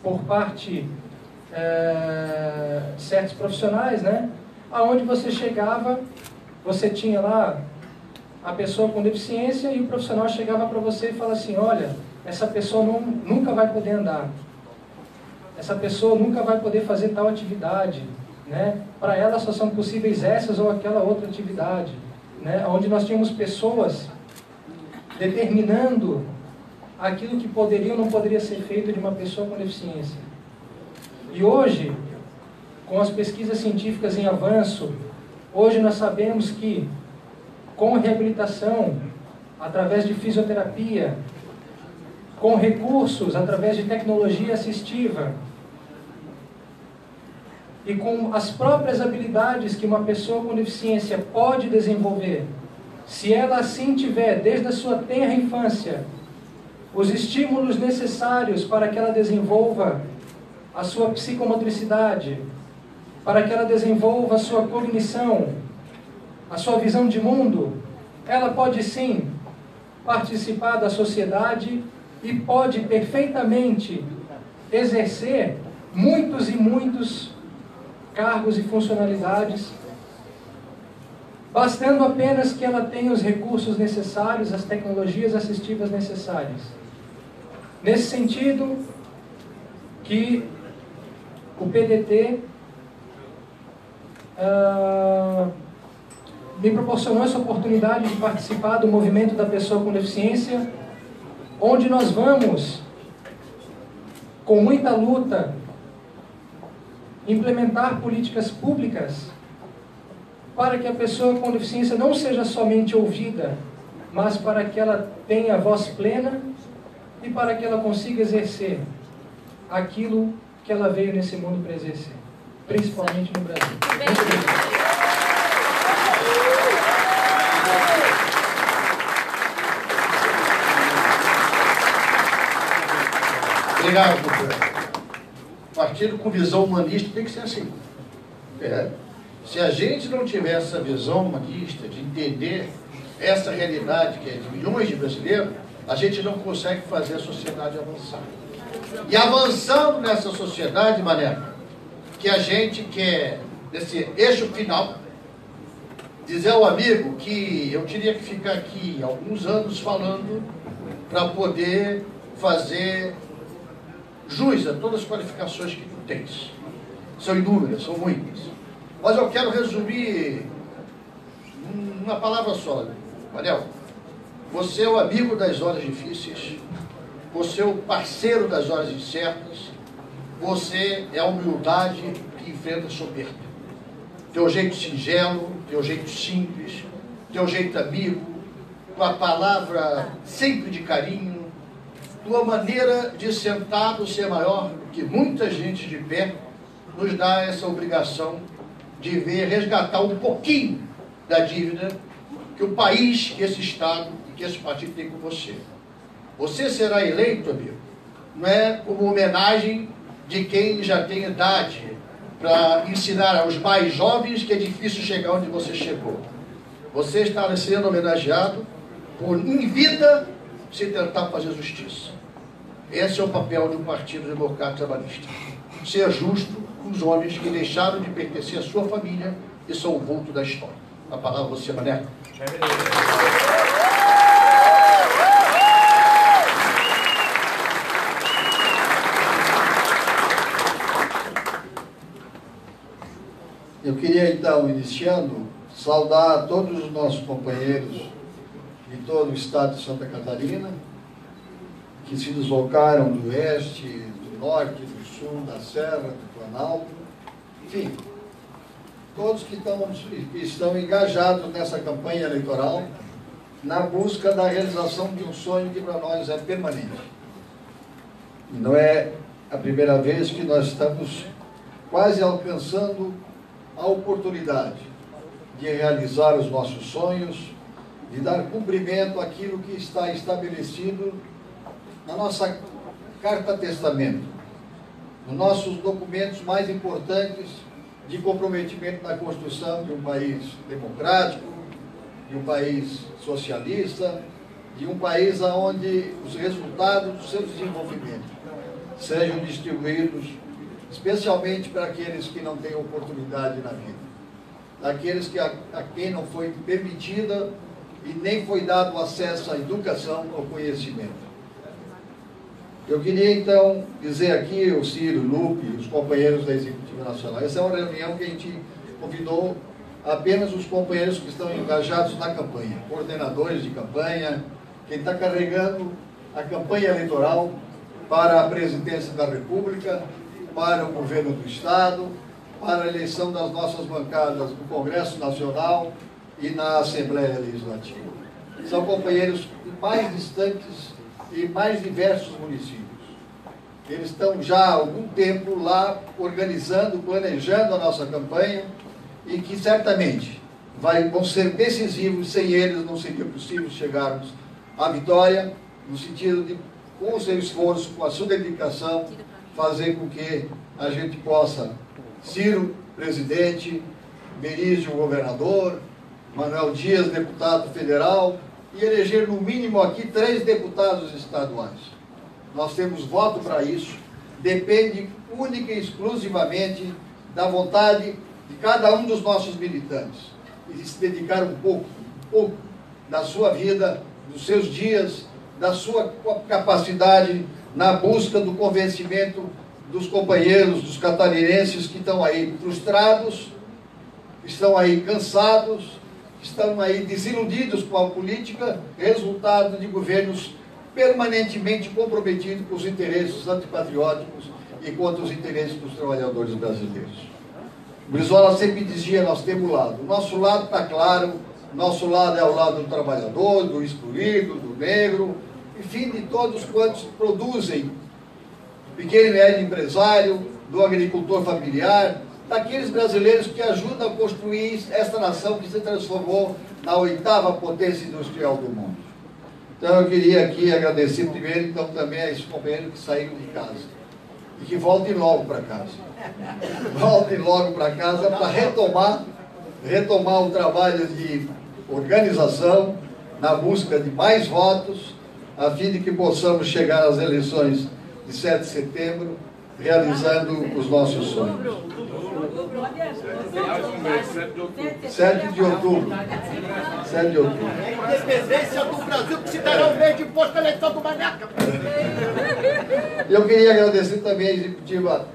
por parte de certos profissionais, né? Aonde você chegava, você tinha lá a pessoa com deficiência e o profissional chegava para você e falava assim: olha, essa pessoa nunca vai poder andar, essa pessoa nunca vai poder fazer tal atividade, né? Para ela só são possíveis essas ou aquela outra atividade, né? Onde nós tínhamos pessoas determinando aquilo que poderia ou não poderia ser feito de uma pessoa com deficiência. E hoje, com as pesquisas científicas em avanço, hoje nós sabemos que com reabilitação, através de fisioterapia, com recursos, através de tecnologia assistiva, e com as próprias habilidades que uma pessoa com deficiência pode desenvolver, se ela assim tiver, desde a sua tenra infância, os estímulos necessários para que ela desenvolva a sua psicomotricidade, para que ela desenvolva a sua cognição, a sua visão de mundo, ela pode sim participar da sociedade e pode perfeitamente exercer muitos e muitos cargos e funcionalidades, bastando apenas que ela tenha os recursos necessários, as tecnologias assistivas necessárias. Nesse sentido, que o PDT me proporcionou essa oportunidade de participar do movimento da pessoa com deficiência, onde nós vamos, com muita luta, implementar políticas públicas para que a pessoa com deficiência não seja somente ouvida, mas para que ela tenha voz plena e para que ela consiga exercer aquilo que ela veio nesse mundo para exercer, principalmente no Brasil. Muito obrigado. Obrigado, doutor. Partido com visão humanista tem que ser assim. Se a gente não tiver essa visão humanista, de entender essa realidade que é de milhões de brasileiros, a gente não consegue fazer a sociedade avançar. E avançando nessa sociedade, Mané, que a gente quer, nesse eixo final, dizer ao amigo que eu teria que ficar aqui alguns anos falando para poder fazer jus a todas as qualificações que tu tens. São inúmeras, são muitas. Mas eu quero resumir uma palavra só. Manel, você é o amigo das horas difíceis, você é o parceiro das horas incertas, você é a humildade que enfrenta a soberba. Teu jeito singelo, teu jeito simples, teu jeito amigo, tua palavra sempre de carinho, tua maneira de sentado ser maior que muita gente de pé, nos dá essa obrigação de ver, resgatar um pouquinho da dívida que o país, que esse Estado e que esse partido tem com você. Você será eleito, amigo, não é uma homenagem de quem já tem idade para ensinar aos mais jovens que é difícil chegar onde você chegou. Você está sendo homenageado por, em vida, se tentar fazer justiça. Esse é o papel de um partido democrata trabalhista. Ser justo com os homens que deixaram de pertencer à sua família e são o vulto da história. A palavra você, Mané. Eu queria, então, iniciando, saudar todos os nossos companheiros de todo o estado de Santa Catarina, que se deslocaram do oeste, do norte, do sul, da serra, do Planalto, enfim, todos que estão engajados nessa campanha eleitoral, na busca da realização de um sonho que para nós é permanente. E não é a primeira vez que nós estamos quase alcançando a oportunidade de realizar os nossos sonhos, de dar cumprimento àquilo que está estabelecido na nossa Carta Testamento, nos nossos documentos mais importantes de comprometimento na construção de um país democrático, de um país socialista, de um país onde os resultados do seu desenvolvimento sejam distribuídos especialmente para aqueles que não têm oportunidade na vida, daqueles a quem não foi permitida e nem foi dado acesso à educação, ao conhecimento. Eu queria, então, dizer aqui, o Ciro, o Lupe, os companheiros da Executiva Nacional, essa é uma reunião que a gente convidou apenas os companheiros que estão engajados na campanha, coordenadores de campanha, quem está carregando a campanha eleitoral para a presidência da República, para o governo do Estado, para a eleição das nossas bancadas no Congresso Nacional e na Assembleia Legislativa. São companheiros mais distantes e mais diversos municípios. Eles estão já há algum tempo lá organizando, planejando a nossa campanha e que certamente vão ser decisivos. Sem eles não seria possível chegarmos à vitória, no sentido de, com o seu esforço, com a sua dedicação, fazer com que a gente possa, Ciro, presidente, Berizio, governador, Manuel Dias, deputado federal, e eleger no mínimo aqui 3 deputados estaduais. Nós temos voto para isso, depende única e exclusivamente da vontade de cada um dos nossos militantes, e se dedicar um pouco da sua vida, dos seus dias, da sua capacidade na busca do convencimento dos companheiros, dos catarinenses que estão aí frustrados, estão aí cansados, estão aí desiludidos com a política, resultado de governos permanentemente comprometidos com os interesses antipatrióticos e contra os interesses dos trabalhadores brasileiros. O Brizola sempre dizia, nós temos lado. O nosso lado está claro, nosso lado é o lado do trabalhador, do excluído, do negro, enfim, de todos quantos produzem, pequeno e médio empresário, do agricultor familiar, daqueles brasileiros que ajudam a construir esta nação que se transformou na 8ª potência industrial do mundo. Então eu queria aqui agradecer primeiro, então, também a esses companheiros que saíram de casa. E que voltem logo para casa. Voltem logo para casa para retomar o trabalho de organização na busca de mais votos, a fim de que possamos chegar às eleições de 7 de setembro, realizando os nossos sonhos. 7 de outubro. 7 de outubro. É a independência do Brasil que se dará um mês de imposto à eleição do Maneca. Eu queria agradecer também a Executiva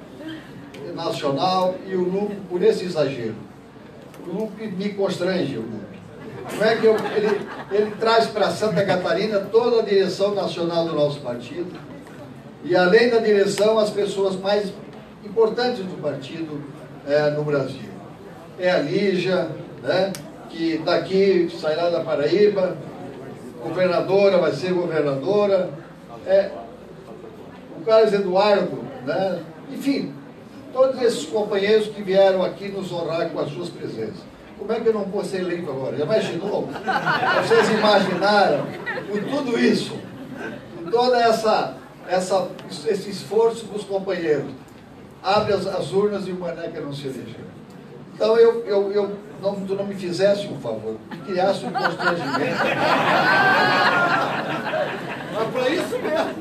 Nacional e o Lupe por esse exagero. O Lupe me constrange, o Lupe. Não é que ele traz para Santa Catarina toda a direção nacional do nosso partido e, além da direção, as pessoas mais importantes do partido no Brasil. É a Lígia, né, que daqui sai lá da Paraíba, governadora, vai ser governadora. Carlos Eduardo, né? Enfim, todos esses companheiros que vieram aqui nos honrar com as suas presenças. Como é que eu não vou ser eleito agora? Já imaginou? Vocês imaginaram com tudo isso, com toda esse esforço dos companheiros, abre as urnas e o Maneca não se elegeu. Então tu não me fizesse um favor, me criasse um constrangimento. Mas para isso mesmo.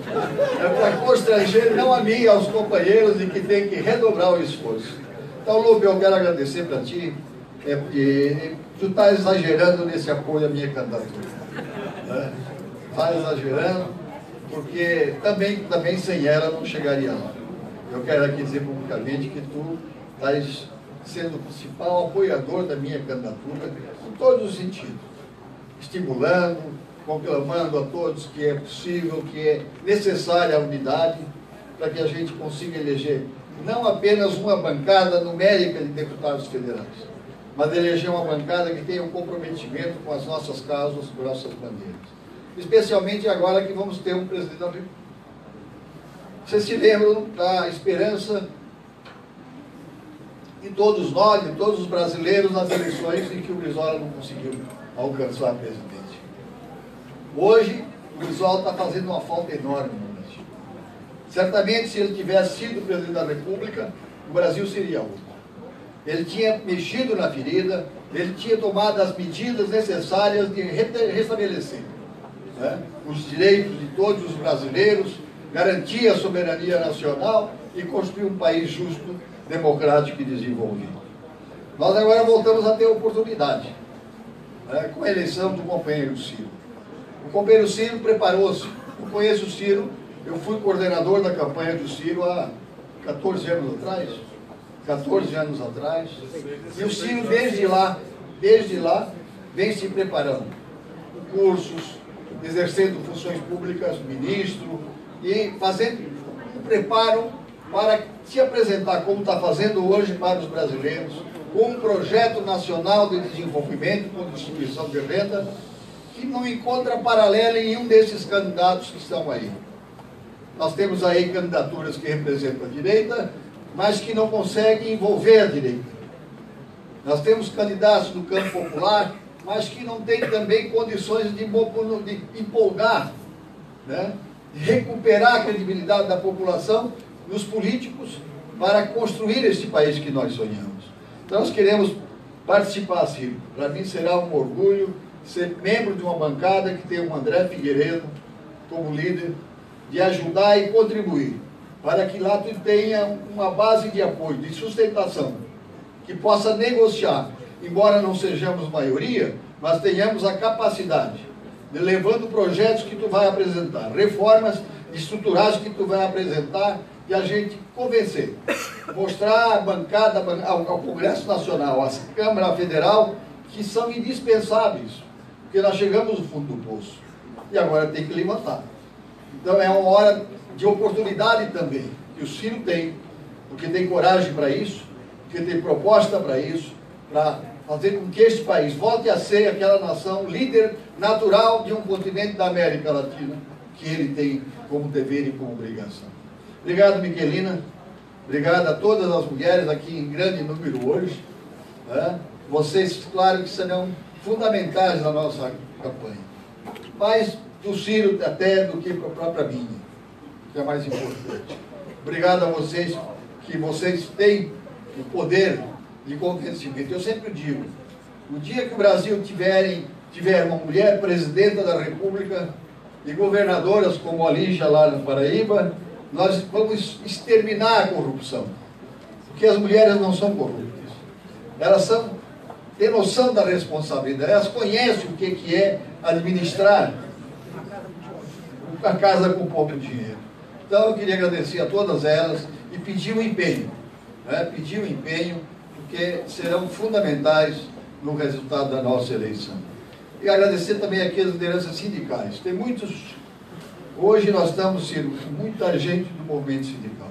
É para constranger não a mim, aos companheiros, e que tem que redobrar o esforço. Então, Lupe, eu quero agradecer para ti, porque tu está exagerando nesse apoio à minha candidatura. Né? Está exagerando, porque também sem ela não chegaria lá. Eu quero aqui dizer publicamente que tu estás sendo o principal apoiador da minha candidatura, em todos os sentidos. Estimulando, conclamando a todos que é possível, que é necessária a unidade, para que a gente consiga eleger não apenas uma bancada numérica de deputados federais, mas eleger uma bancada que tenha um comprometimento com as nossas causas, com as nossas bandeiras. Especialmente agora que vamos ter um presidente da República. Vocês se lembram da esperança de todos nós, de todos os brasileiros, nas eleições em que o Brizola não conseguiu alcançar a presidência. Hoje, o Brizola está fazendo uma falta enorme no Brasil. Certamente, se ele tivesse sido presidente da República, o Brasil seria outro. Ele tinha mexido na ferida, ele tinha tomado as medidas necessárias de restabelecer, né, os direitos de todos os brasileiros, garantir a soberania nacional e construir um país justo, democrático e desenvolvido. Nós agora voltamos a ter oportunidade, né, com a eleição do companheiro Ciro. O companheiro Ciro preparou-se. Eu conheço o Ciro, eu fui coordenador da campanha do Ciro há 14 anos atrás. 14 anos atrás. E o Ciro, desde lá, vem se preparando. Cursos, exercendo funções públicas, ministro, e fazendo o preparo para se apresentar, como está fazendo hoje para os brasileiros, com um projeto nacional de desenvolvimento, com distribuição de renda, que não encontra paralelo em nenhum desses candidatos que estão aí. Nós temos aí candidaturas que representam a direita, mas que não conseguem envolver a direita. Nós temos candidatos do campo popular, mas que não têm também condições de empolgar, né? De recuperar a credibilidade da população nos políticos para construir este país que nós sonhamos. Então nós queremos participar, Ciro. Para mim será um orgulho ser membro de uma bancada que tem o André Figueiredo como líder, de ajudar e contribuir, para que lá tu tenha uma base de apoio, de sustentação, que possa negociar, embora não sejamos maioria, mas tenhamos a capacidade de, levando projetos que tu vai apresentar, reformas estruturais que tu vai apresentar, e a gente convencer, mostrar a bancada ao Congresso Nacional, à Câmara Federal, que são indispensáveis, porque nós chegamos no fundo do poço, e agora tem que levantar. Então é uma hora de oportunidade também, que o Ciro tem, porque tem coragem para isso, porque tem proposta para isso, para fazer com que este país volte a ser aquela nação líder natural de um continente da América Latina, que ele tem como dever e como obrigação. Obrigado, Miquelina. Obrigado a todas as mulheres aqui em grande número hoje. Né? Vocês, claro, que serão fundamentais na nossa campanha. Mais do Ciro até do que para a própria minha, que é mais importante. Obrigado a vocês, que vocês têm o poder de convencimento. Eu sempre digo, o dia que o Brasil tiver uma mulher presidenta da República e governadoras como a Lígia lá no Paraíba, nós vamos exterminar a corrupção. Porque as mulheres não são corruptas. Elas têm noção da responsabilidade. Elas conhecem o que é administrar a casa com pouco dinheiro. Então eu queria agradecer a todas elas e pedir um empenho. Né? Pedir um empenho, porque serão fundamentais no resultado da nossa eleição. E agradecer também aqui as lideranças sindicais. Tem muitos... Hoje nós estamos, Ciro, com muita gente do movimento sindical.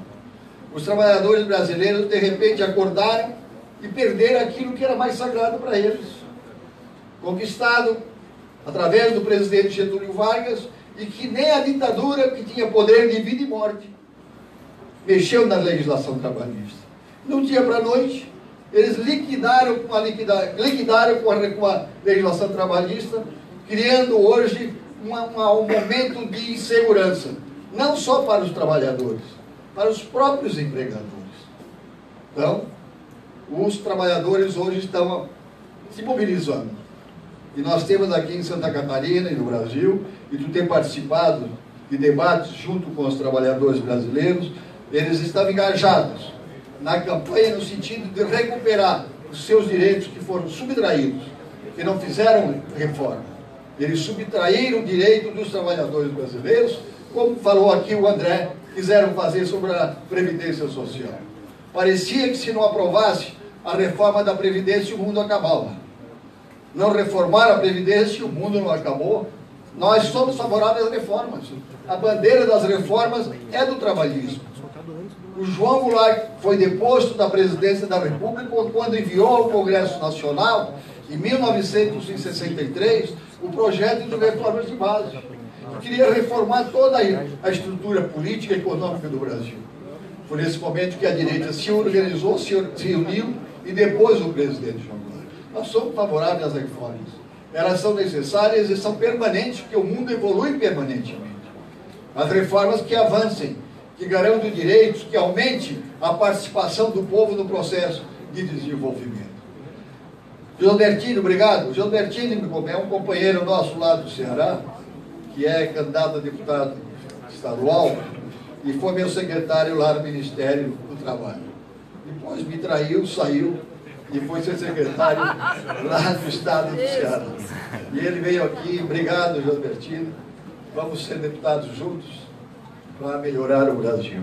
Os trabalhadores brasileiros, de repente, acordaram e perderam aquilo que era mais sagrado para eles. Conquistado através do presidente Getúlio Vargas, e que nem a ditadura, que tinha poder de vida e morte, mexeu na legislação trabalhista. De um dia para a noite, eles liquidaram com a legislação trabalhista, criando hoje um momento de insegurança, não só para os trabalhadores, para os próprios empregadores. Então, os trabalhadores hoje estão se mobilizando. E nós temos aqui em Santa Catarina e no Brasil, e tu tem participado de debates junto com os trabalhadores brasileiros, eles estavam engajados na campanha no sentido de recuperar os seus direitos que foram subtraídos, que não fizeram reforma. Eles subtraíram o direito dos trabalhadores brasileiros, como falou aqui o André, quiseram fazer sobre a Previdência Social. Parecia que se não aprovasse a reforma da Previdência, o mundo acabava. Não reformar a Previdência, o mundo não acabou. Nós somos favoráveis às reformas. A bandeira das reformas é do trabalhismo. O João Goulart foi deposto da presidência da República quando enviou ao Congresso Nacional, em 1963, o projeto de reformas de base, que queria reformar toda a estrutura política e econômica do Brasil. Foi nesse momento que a direita se organizou, se uniu, e depois o presidente João Goulart. Nós somos favoráveis às reformas. Elas são necessárias e são permanentes, porque o mundo evolui permanentemente. As reformas que avancem, que garantam direitos, que aumente a participação do povo no processo de desenvolvimento. Gilbertino, obrigado. Gilbertino é um companheiro nosso lá do Ceará, que é candidato a deputado estadual, e foi meu secretário lá no Ministério do Trabalho. Depois me traiu, saiu, e foi ser secretário lá no estado do Ceará. E ele veio aqui, obrigado, Gilbertino, vamos ser deputados juntos para melhorar o Brasil.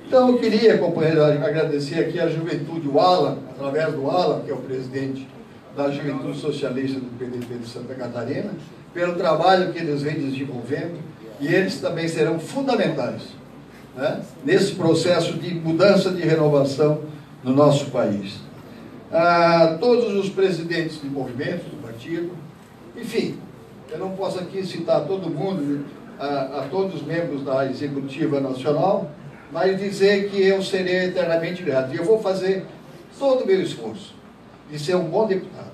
Então eu queria, companheiro, agradecer aqui a juventude, o Alan, através do Alan, que é o presidente da Juventude Socialista do PDT de Santa Catarina, pelo trabalho que eles vêm desenvolvendo, e eles também serão fundamentais, né, nesse processo de mudança, de renovação no nosso país. A todos os presidentes de movimentos do partido, enfim, eu não posso aqui citar todo mundo, a todos os membros da Executiva Nacional, mas dizer que eu serei eternamente grato. E eu vou fazer todo o meu esforço de ser um bom deputado.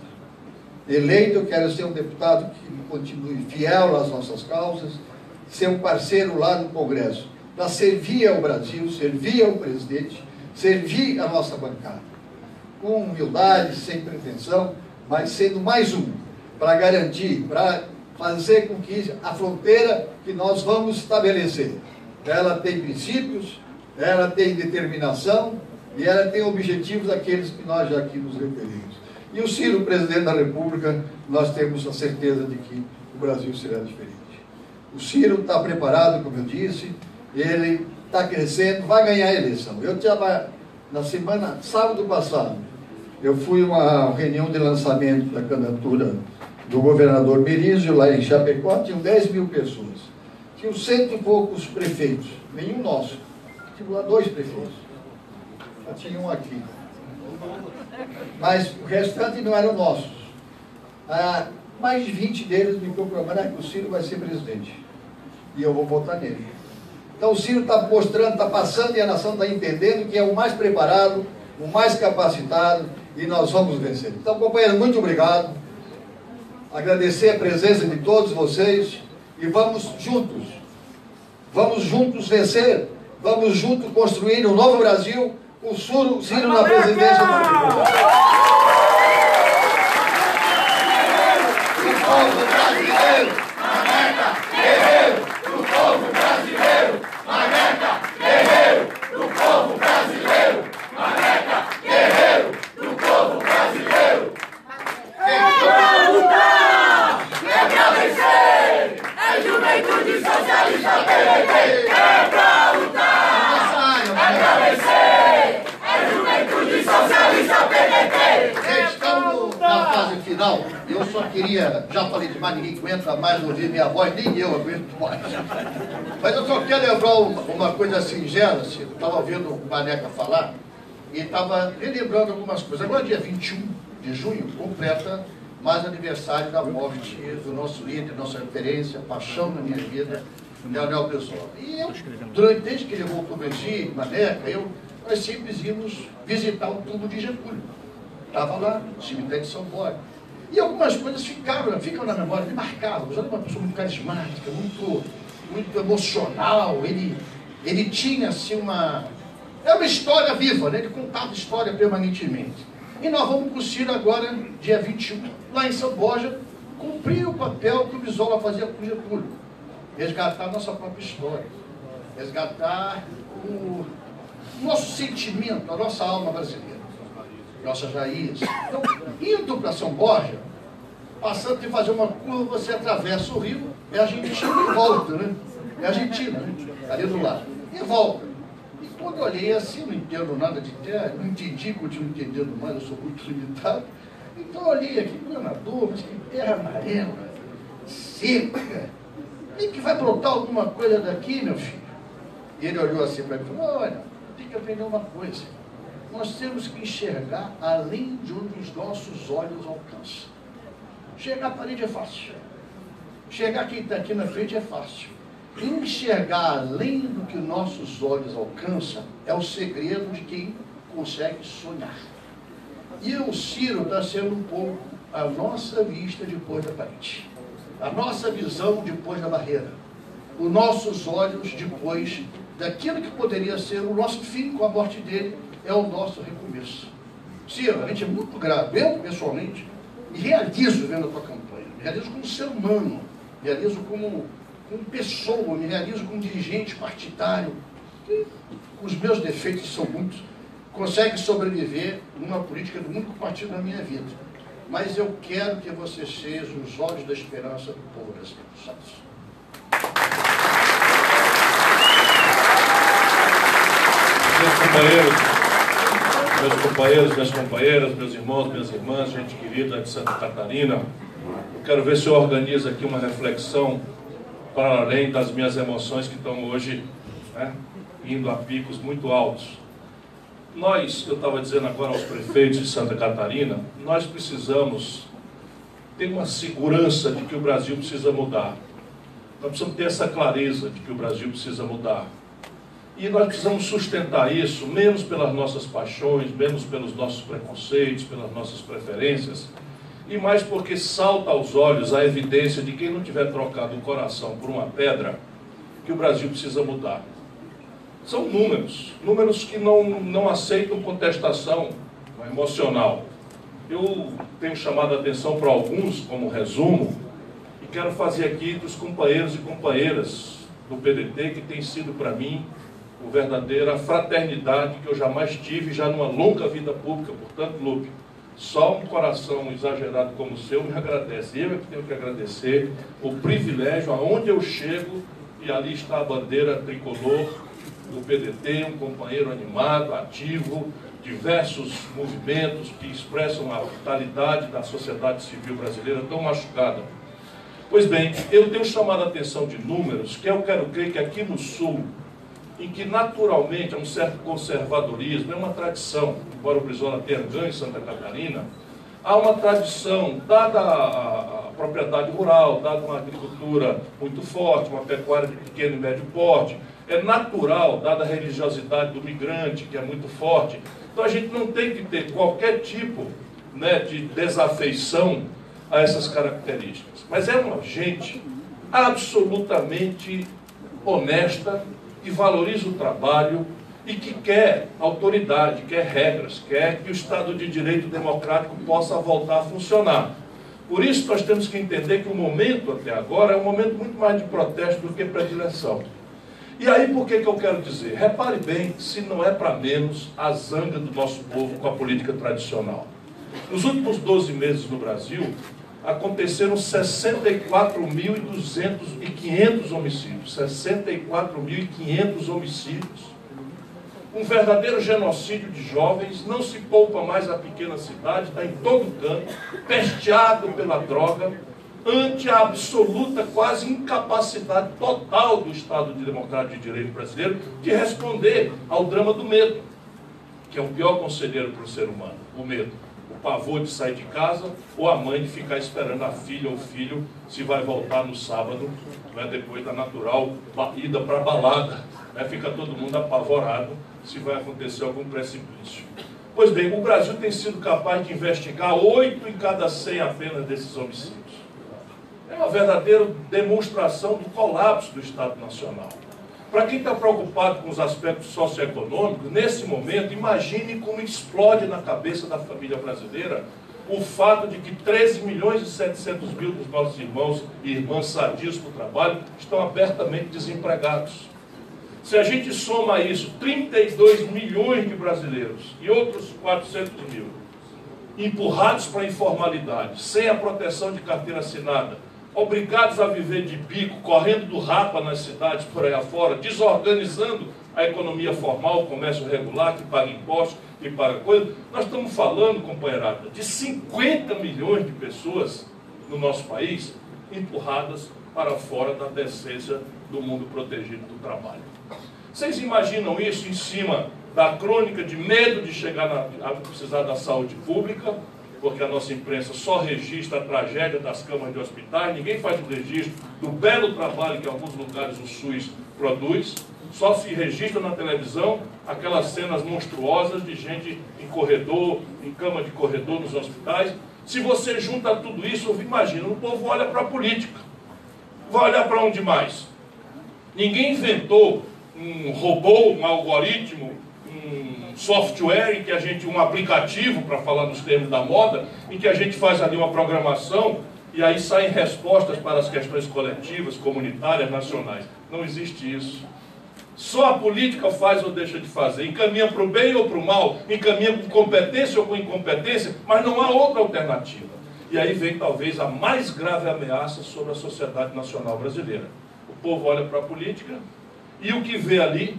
Eleito, eu quero ser um deputado que continue fiel às nossas causas, ser um parceiro lá no Congresso, para servir ao Brasil, servir ao presidente, servir a nossa bancada. Com humildade, sem pretensão, mas sendo mais um, para garantir, para fazer com que a fronteira que nós vamos estabelecer, ela tem princípios, ela tem determinação e ela tem objetivos daqueles que nós já aqui nos referimos. E o Ciro, presidente da República, nós temos a certeza de que o Brasil será diferente. O Ciro está preparado, como eu disse, ele está crescendo, vai ganhar a eleição. Eu estava na semana, sábado passado, eu fui a uma reunião de lançamento da candidatura do governador Merizio, lá em Chapecó, tinham 10 mil pessoas. Tinham 100 e poucos prefeitos, nenhum nosso. Tinha lá 2 prefeitos. Já tinha um aqui. Mas o restante não eram nossos. Mais de 20 deles me proclamaram que o Ciro vai ser presidente. E eu vou votar nele. Então o Ciro está mostrando, está passando e a nação está entendendo que é o mais preparado, o mais capacitado e nós vamos vencer. Então, companheiro, muito obrigado. Agradecer a presença de todos vocês e vamos juntos vencer, vamos juntos construir um novo Brasil, com o Ciro na presidência da República. O povo brasileiro, Maneca, guerreiro, o povo brasileiro, Maneca, guerreiro, o povo brasileiro, Maneca, guerreiro, o povo brasileiro. É pra vencer, é Juventude Socialista PDT, é pra lutar, é pra vencer, é Juventude Socialista PDT. Estamos na fase final. Eu só queria, já falei demais, ninguém aguenta mais ouvir minha voz, nem eu aguento mais. Mas eu só quero lembrar uma coisa singela, assim, eu estava ouvindo o Maneca falar e estava relembrando algumas coisas. Agora, dia 21 de junho, completa mais aniversário da morte do nosso líder, nossa referência, paixão na minha vida, Leonel Pessoa. E eu, desde que ele voltou para o Egito, Maneca, nós sempre íamos visitar o túmulo de Getúlio. Estava lá, no cemitério de São Borja. E algumas coisas ficam na memória, me marcavam. Eu era uma pessoa muito carismática, muito emocional. Ele tinha assim era uma história viva, né? Ele contava história permanentemente. E nós vamos para o Ciro agora, dia 21, lá em São Borja, cumprir o papel que o Brizola fazia com o Getúlio. Resgatar a nossa própria história. Resgatar o nosso sentimento, a nossa alma brasileira. Nossas raízes. Então, indo para São Borja, passando de fazer uma curva, você atravessa o rio, é Argentina e volta, né? É Argentina, né? Ali do lado. E volta. E quando eu olhei assim, não entendo nada de terra, não entendi, continuo entendendo mais, eu sou muito limitado. Então eu olhei aqui, governador, mas que terra amarela, seca. E que vai brotar alguma coisa daqui, meu filho? E ele olhou assim para mim e falou, olha, tem que aprender uma coisa. Nós temos que enxergar além de onde os nossos olhos alcançam. Chegar à parede é fácil. Chegar quem está aqui na frente é fácil. Enxergar além do que nossos olhos alcançam é o segredo de quem consegue sonhar. E o Ciro está sendo um pouco a nossa vista depois da parede. A nossa visão depois da barreira. Os nossos olhos depois daquilo que poderia ser o nosso fim com a morte dele, é o nosso recomeço. Ciro, a gente é muito grave. Eu, pessoalmente, me realizo vendo a tua campanha. Me realizo como ser humano. Me realizo como pessoa. Me realizo como dirigente partidário. Que, com os meus defeitos são muitos, consegue sobreviver numa política do único partido da minha vida. Mas eu quero que você seja os olhos da esperança do povo brasileiro. Santos. Meus companheiros, minhas companheiras, meus irmãos, minhas irmãs, gente querida de Santa Catarina, eu quero ver se eu organizo aqui uma reflexão para além das minhas emoções que estão hoje, né, indo a picos muito altos. Nós, eu estava dizendo agora aos prefeitos de Santa Catarina, nós precisamos ter uma segurança de que o Brasil precisa mudar. Nós precisamos ter essa clareza de que o Brasil precisa mudar. E nós precisamos sustentar isso, menos pelas nossas paixões, menos pelos nossos preconceitos, pelas nossas preferências, e mais porque salta aos olhos a evidência de quem não tiver trocado o coração por uma pedra, que o Brasil precisa mudar. São números que não aceitam contestação emocional. Eu tenho chamado a atenção para alguns, como resumo, e quero fazer aqui dos companheiros e companheiras do PDT, que tem sido para mim a verdadeira fraternidade que eu jamais tive, já numa longa vida pública. Portanto, Lupe, só um coração exagerado como o seu me agradece. Eu é que tenho que agradecer o privilégio, aonde eu chego, e ali está a bandeira tricolor do PDT, um companheiro animado, ativo, diversos movimentos que expressam a vitalidade da sociedade civil brasileira tão machucada. Pois bem, eu tenho chamado a atenção de números que eu quero crer que aqui no Sul, em que naturalmente há um certo conservadorismo, é uma tradição, embora o Brizola tenha ganho em Santa Catarina, há uma tradição, dada a propriedade rural, dada uma agricultura muito forte, uma pecuária de pequeno e médio porte, é natural, dada a religiosidade do migrante, que é muito forte. Então a gente não tem que ter qualquer tipo, né, de desafeição a essas características. Mas é uma gente absolutamente honesta, que valoriza o trabalho e que quer autoridade, quer regras, quer que o Estado de Direito democrático possa voltar a funcionar. Por isso nós temos que entender que o momento até agora é um momento muito mais de protesto do que predileção. E aí por que eu quero dizer? Repare bem, se não é para menos, a zanga do nosso povo com a política tradicional. Nos últimos 12 meses no Brasil, aconteceram 64.500 homicídios. 64.500 homicídios. Um verdadeiro genocídio de jovens, não se poupa mais a pequena cidade, está em todo canto, pesteado pela droga, ante a absoluta, quase incapacidade total do Estado Democrático de Direito brasileiro de responder ao drama do medo, que é o pior conselheiro para o ser humano, o medo. O pavor de sair de casa, ou a mãe de ficar esperando a filha ou o filho se vai voltar no sábado, né, depois da natural ida para a balada. Né, fica todo mundo apavorado se vai acontecer algum precipício. Pois bem, o Brasil tem sido capaz de investigar 8 em cada 100 apenas desses homicídios. É uma verdadeira demonstração do colapso do Estado Nacional. Para quem está preocupado com os aspectos socioeconômicos, nesse momento, imagine como explode na cabeça da família brasileira o fato de que 13.700.000 dos nossos irmãos e irmãs sadios para o trabalho estão abertamente desempregados. Se a gente soma a isso 32 milhões de brasileiros e outros 400 mil empurrados para a informalidade, sem a proteção de carteira assinada, obrigados a viver de bico, correndo do rapa nas cidades por aí afora, desorganizando a economia formal, o comércio regular, que paga impostos, que paga coisas. Nós estamos falando, companheirada, de 50 milhões de pessoas no nosso país empurradas para fora da decência do mundo protegido do trabalho. Vocês imaginam isso em cima da crônica de medo de chegar a precisar da saúde pública, porque a nossa imprensa só registra a tragédia das camas de hospitais, ninguém faz o registro do belo trabalho que em alguns lugares o SUS produz, só se registra na televisão aquelas cenas monstruosas de gente em corredor, em cama de corredor nos hospitais. Se você junta tudo isso, imagina, o povo olha para a política. Vai olhar para onde mais? Ninguém inventou um robô, um algoritmo, um software em que a gente, um aplicativo, para falar nos termos da moda, em que a gente faz ali uma programação e aí saem respostas para as questões coletivas, comunitárias, nacionais. Não existe isso. Só a política faz ou deixa de fazer. Encaminha para o bem ou para o mal, encaminha com competência ou com incompetência, mas não há outra alternativa. E aí vem talvez a mais grave ameaça sobre a sociedade nacional brasileira. O povo olha para a política e o que vê ali,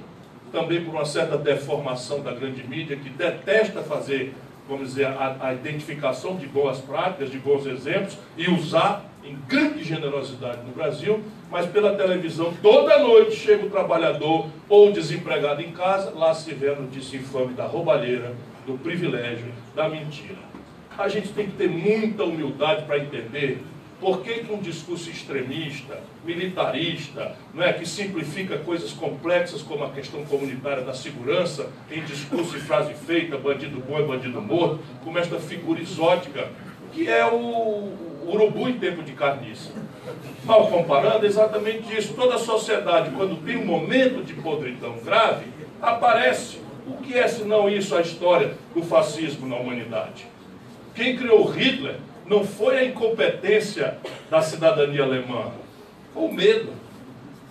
também por uma certa deformação da grande mídia, que detesta fazer, vamos dizer, a identificação de boas práticas, de bons exemplos, e usar em grande generosidade no Brasil, mas pela televisão toda noite chega o trabalhador ou o desempregado em casa, lá se vê a notícia infame da roubalheira, do privilégio, da mentira. A gente tem que ter muita humildade para entender por que um discurso extremista, militarista, não é, que simplifica coisas complexas como a questão comunitária da segurança, em discurso e frase feita, bandido bom é bandido morto, como esta figura exótica, que é o urubu em tempo de carniça. Mal comparando, é exatamente isso. Toda a sociedade, quando tem um momento de podridão grave, aparece. O que é, senão isso, a história do fascismo na humanidade? Quem criou Hitler não foi a incompetência da cidadania alemã, foi o medo.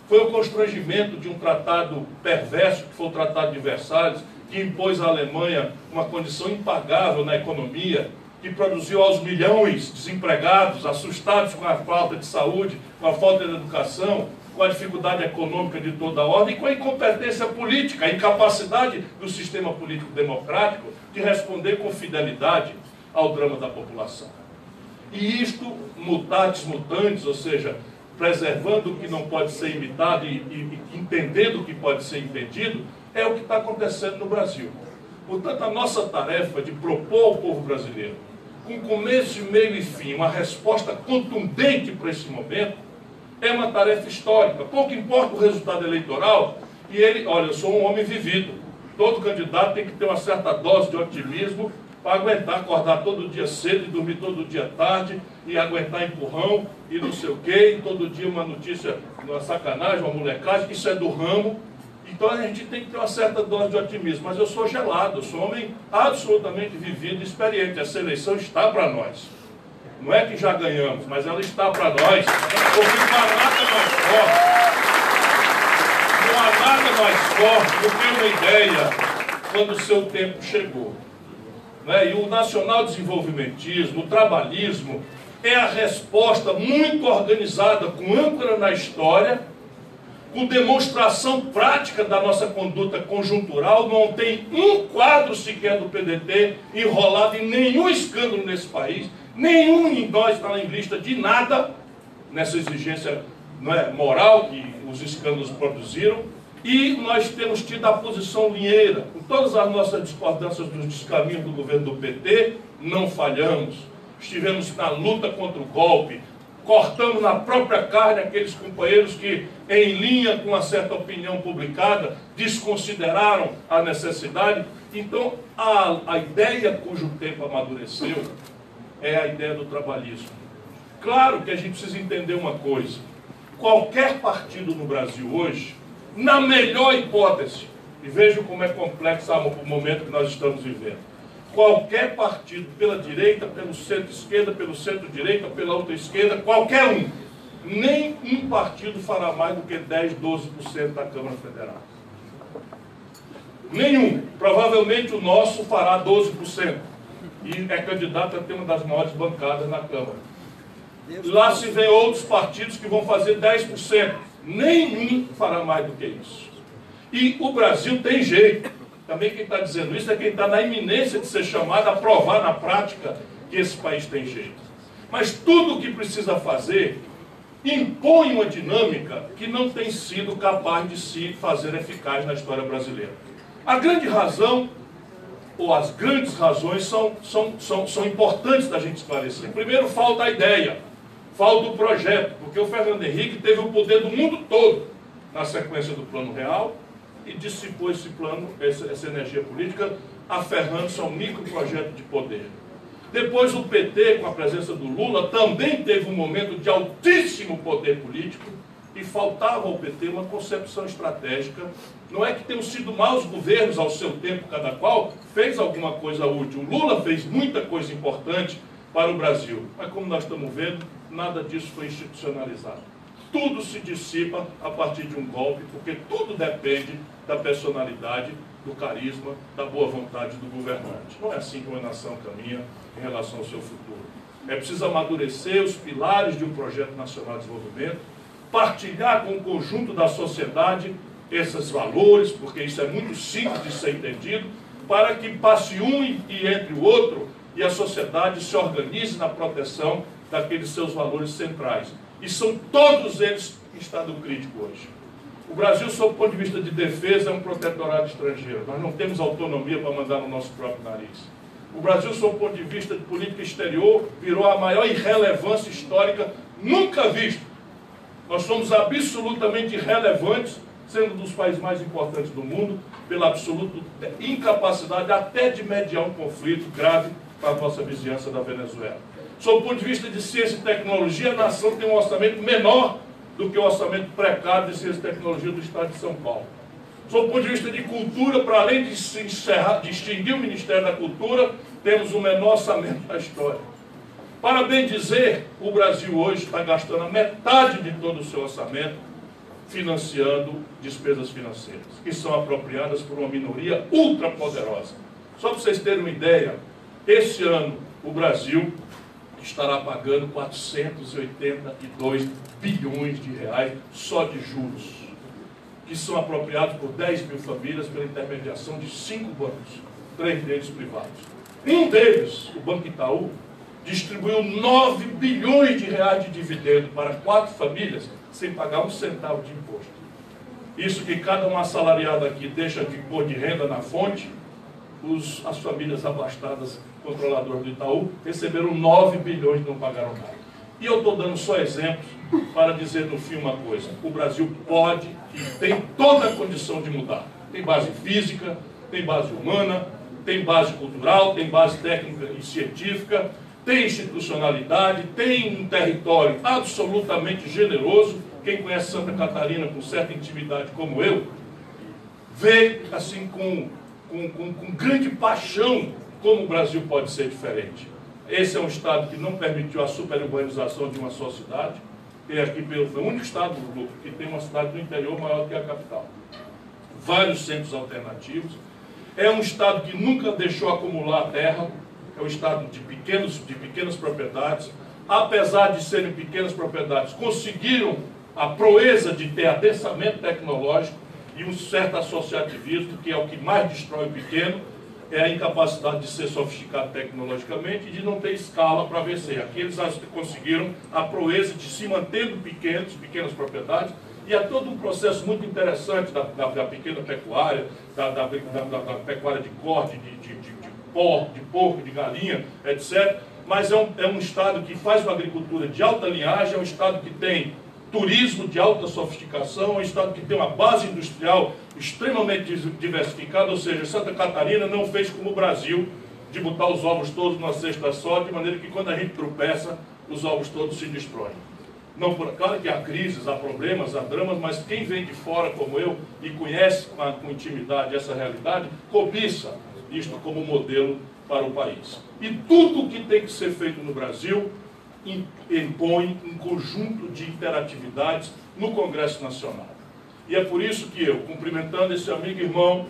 Foi o constrangimento de um tratado perverso, que foi o Tratado de Versalhes, que impôs à Alemanha uma condição impagável na economia, que produziu aos milhões desempregados, assustados com a falta de saúde, com a falta de educação, com a dificuldade econômica de toda a ordem, e com a incompetência política, a incapacidade do sistema político democrático de responder com fidelidade ao drama da população. E isto, mutatis mutandis, ou seja, preservando o que não pode ser imitado e entendendo o que pode ser entendido, é o que está acontecendo no Brasil. Portanto, a nossa tarefa de propor ao povo brasileiro, com começo, meio e fim, uma resposta contundente para esse momento, é uma tarefa histórica. Pouco importa o resultado eleitoral, e ele, olha, eu sou um homem vivido. Todo candidato tem que ter uma certa dose de otimismo para aguentar acordar todo dia cedo e dormir todo dia tarde e aguentar empurrão e não sei o quê, e todo dia uma notícia, uma sacanagem, uma molecagem, isso é do ramo. Então a gente tem que ter uma certa dose de otimismo, mas eu sou gelado, eu sou um homem absolutamente vivido e experiente. Essa eleição está para nós. Não é que já ganhamos, mas ela está para nós, porque não há nada mais forte. Não há nada mais forte do que uma ideia quando o seu tempo chegou. E o nacional-desenvolvimentismo, o trabalhismo, é a resposta muito organizada, com âncora na história, com demonstração prática da nossa conduta conjuntural. Não tem um quadro sequer do PDT enrolado em nenhum escândalo nesse país, nenhum de nós está em lista de nada, nessa exigência moral que os escândalos produziram. E nós temos tido a posição linheira, com todas as nossas discordâncias dos descaminhos do governo do PT, não falhamos. Estivemos na luta contra o golpe, cortamos na própria carne aqueles companheiros que, em linha com uma certa opinião publicada, desconsideraram a necessidade. Então, a ideia cujo tempo amadureceu é a ideia do trabalhismo. Claro que a gente precisa entender uma coisa. Qualquer partido no Brasil hoje, na melhor hipótese, e vejam como é complexo o momento que nós estamos vivendo, qualquer partido, pela direita, pelo centro-esquerda, pelo centro-direita, pela outra-esquerda, qualquer um, nem um partido fará mais do que 10, 12% da Câmara Federal. Nenhum. Provavelmente o nosso fará 12%. E é candidato a ter uma das maiores bancadas na Câmara. Lá se vê outros partidos que vão fazer 10%. Nenhum fará mais do que isso. E o Brasil tem jeito. Também quem está dizendo isso é quem está na iminência de ser chamado a provar na prática que esse país tem jeito. Mas tudo o que precisa fazer impõe uma dinâmica que não tem sido capaz de se fazer eficaz na história brasileira. A grande razão, ou as grandes razões, são importantes da gente esclarecer. Primeiro, falta a ideia, falta o projeto, porque o Fernando Henrique teve o poder do mundo todo na sequência do Plano Real, e dissipou esse plano, essa energia política, aferrando-se a um microprojeto de poder. Depois o PT, com a presença do Lula, também teve um momento de altíssimo poder político e faltava ao PT uma concepção estratégica. Não é que tenham sido maus governos ao seu tempo, cada qual fez alguma coisa útil. O Lula fez muita coisa importante para o Brasil, mas como nós estamos vendo, nada disso foi institucionalizado. Tudo se dissipa a partir de um golpe, porque tudo depende da personalidade, do carisma, da boa vontade do governante. Não é assim que uma nação caminha em relação ao seu futuro. É preciso amadurecer os pilares de um projeto nacional de desenvolvimento, partilhar com o conjunto da sociedade esses valores, porque isso é muito simples de ser entendido, para que passe um e entre o outro, e a sociedade se organize na proteção daqueles seus valores centrais. E são todos eles em estado crítico hoje. O Brasil, sob o ponto de vista de defesa, é um protetorado estrangeiro. Nós não temos autonomia para mandar no nosso próprio nariz. O Brasil, sob o ponto de vista de política exterior, virou a maior irrelevância histórica nunca vista. Nós somos absolutamente irrelevantes, sendo um dos países mais importantes do mundo, pela absoluta incapacidade até de mediar um conflito grave com a nossa vizinhança da Venezuela. Sob o ponto de vista de ciência e tecnologia, a nação tem um orçamento menor do que o orçamento precário de ciência e tecnologia do Estado de São Paulo. Sob o ponto de vista de cultura, para além de se de extinguir o Ministério da Cultura, temos o menor orçamento da história. Para bem dizer, o Brasil hoje está gastando a metade de todo o seu orçamento financiando despesas financeiras, que são apropriadas por uma minoria ultrapoderosa. Só para vocês terem uma ideia, esse ano o Brasil estará pagando 482 bilhões de reais só de juros, que são apropriados por 10 mil famílias pela intermediação de 5 bancos, 3 deles privados. Um deles, o Banco Itaú, distribuiu 9 bilhões de reais de dividendo para 4 famílias sem pagar um centavo de imposto. Isso que cada um assalariado aqui deixa de pôr de renda na fonte, as famílias abastadas, controladoras do Itaú, receberam 9 bilhões e não pagaram nada. E eu estou dando só exemplos para dizer no fim uma coisa: o Brasil pode e tem toda a condição de mudar. Tem base física, tem base humana, tem base cultural, tem base técnica e científica, tem institucionalidade, tem um território absolutamente generoso. Quem conhece Santa Catarina com certa intimidade como eu, vê assim com grande paixão como o Brasil pode ser diferente. Esse é um estado que não permitiu a superurbanização de uma só cidade. Tem aqui, foi o único estado do grupo que tem uma cidade do interior maior que a capital. Vários centros alternativos. É um estado que nunca deixou acumular terra. É um estado de pequenas propriedades. Apesar de serem pequenas propriedades, conseguiram a proeza de ter adensamento tecnológico e um certo associativismo, que é o que mais destrói o pequeno, é a incapacidade de ser sofisticado tecnologicamente e de não ter escala para vencer. Aqui eles conseguiram a proeza de se mantendo pequenas propriedades, e há todo um processo muito interessante da pequena pecuária, da pecuária de corte, porco, de galinha, etc. Mas é um estado que faz uma agricultura de alta linhagem, é um estado que tem turismo de alta sofisticação, é um estado que tem uma base industrial extremamente diversificada, ou seja, Santa Catarina não fez como o Brasil, de botar os ovos todos numa cesta só, de maneira que quando a gente tropeça, os ovos todos se destroem. Não, claro que há crises, há problemas, há dramas, mas quem vem de fora como eu e conhece com intimidade essa realidade, cobiça isto como modelo para o país. E tudo que tem que ser feito no Brasil impõe um conjunto de interatividades no Congresso Nacional. E é por isso que eu, cumprimentando esse amigo e irmão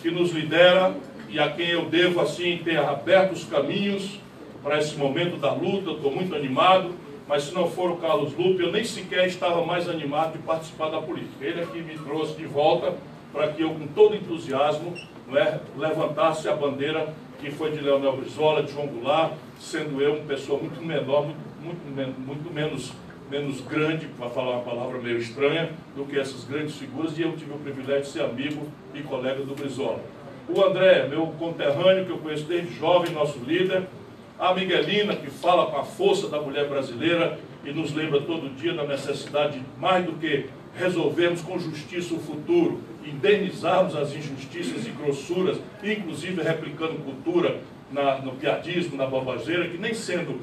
que nos lidera e a quem eu devo assim ter aberto os caminhos para esse momento da luta, eu estou muito animado, mas se não for o Carlos Lupe, eu nem sequer estava mais animado de participar da política. Ele é que me trouxe de volta para que eu, com todo entusiasmo, levantasse a bandeira que foi de Leonel Brizola, de João Goulart, sendo eu uma pessoa muito menor, muito menos grande, para falar uma palavra meio estranha, do que essas grandes figuras, e eu tive o privilégio de ser amigo e colega do Brizola. O André, meu conterrâneo, que eu conheço desde jovem, nosso líder. A Miguelina, que fala com a força da mulher brasileira e nos lembra todo dia da necessidade, mais do que resolvermos com justiça o futuro, indenizarmos as injustiças e grossuras, inclusive replicando cultura no piadismo, na bobageira, que nem sendo,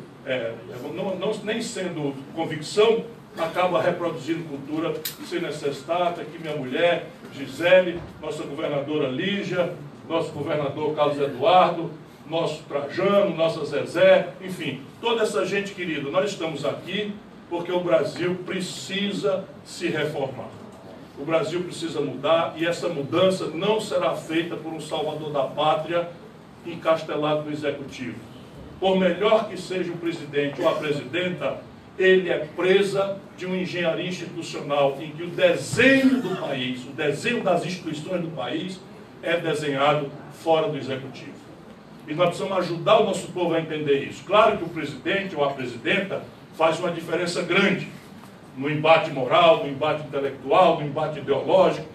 nem sendo convicção, acaba reproduzindo cultura sem necessidade. Aqui minha mulher, Gisele, nossa governadora Lígia, nosso governador Carlos Eduardo, nosso Trajano, nossa Zezé, enfim, toda essa gente querida. Nós estamos aqui porque o Brasil precisa se reformar. O Brasil precisa mudar e essa mudança não será feita por um salvador da pátria encastelado no executivo. Por melhor que seja o presidente ou a presidenta, ele é presa de uma engenharia institucional em que o desenho do país, o desenho das instituições do país é desenhado fora do executivo. E nós precisamos ajudar o nosso povo a entender isso. Claro que o presidente ou a presidenta faz uma diferença grande no embate moral, no embate intelectual, no embate ideológico,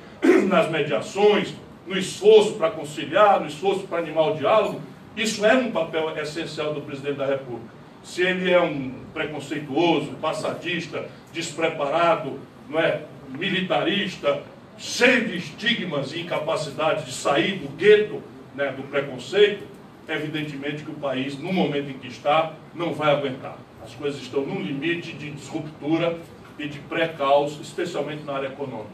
nas mediações, no esforço para conciliar, no esforço para animar o diálogo. Isso é um papel essencial do presidente da República. Se ele é um preconceituoso, passadista, despreparado, militarista, cheio de estigmas e incapacidade de sair do gueto, do preconceito, evidentemente que o país, no momento em que está, não vai aguentar. As coisas estão num limite de disruptura e de pré-caos, especialmente na área econômica.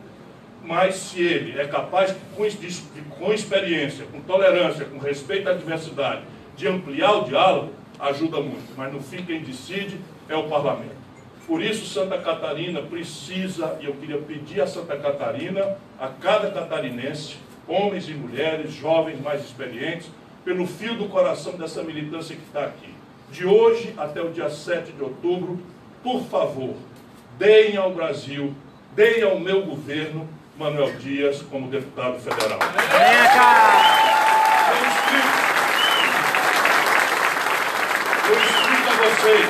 Mas se ele é capaz, com experiência, com tolerância, com respeito à diversidade, de ampliar o diálogo, ajuda muito. Mas no fim quem decide é o parlamento. Por isso Santa Catarina precisa, e eu queria pedir a Santa Catarina, a cada catarinense, homens e mulheres, jovens mais experientes, pelo fio do coração dessa militância que está aqui. De hoje até o dia 7 de outubro, por favor, deem ao Brasil, deem ao meu governo, Manuel Dias, como deputado federal. Eu explico a vocês,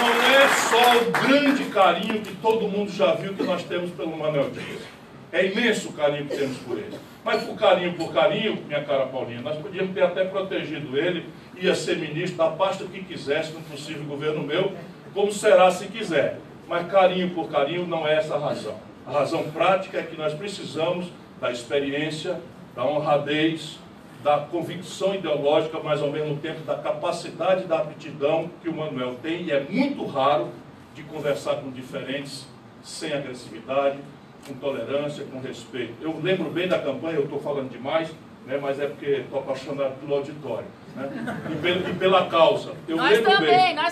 não é só o grande carinho que todo mundo já viu que nós temos pelo Manuel Dias. É imenso o carinho que temos por ele. Mas por carinho, minha cara Paulinha, nós podíamos ter até protegido ele, ia ser ministro da pasta que quisesse no possível governo meu, como será se quiser. Mas carinho por carinho não é essa a razão. A razão prática é que nós precisamos da experiência, da honradez, da convicção ideológica, mas ao mesmo tempo da capacidade, da aptidão que o Manuel tem, e é muito raro, de conversar com diferentes sem agressividade, com tolerância, com respeito. Eu lembro bem da campanha, eu estou falando demais, mas é porque estou apaixonado pelo auditório, e pela causa. Nós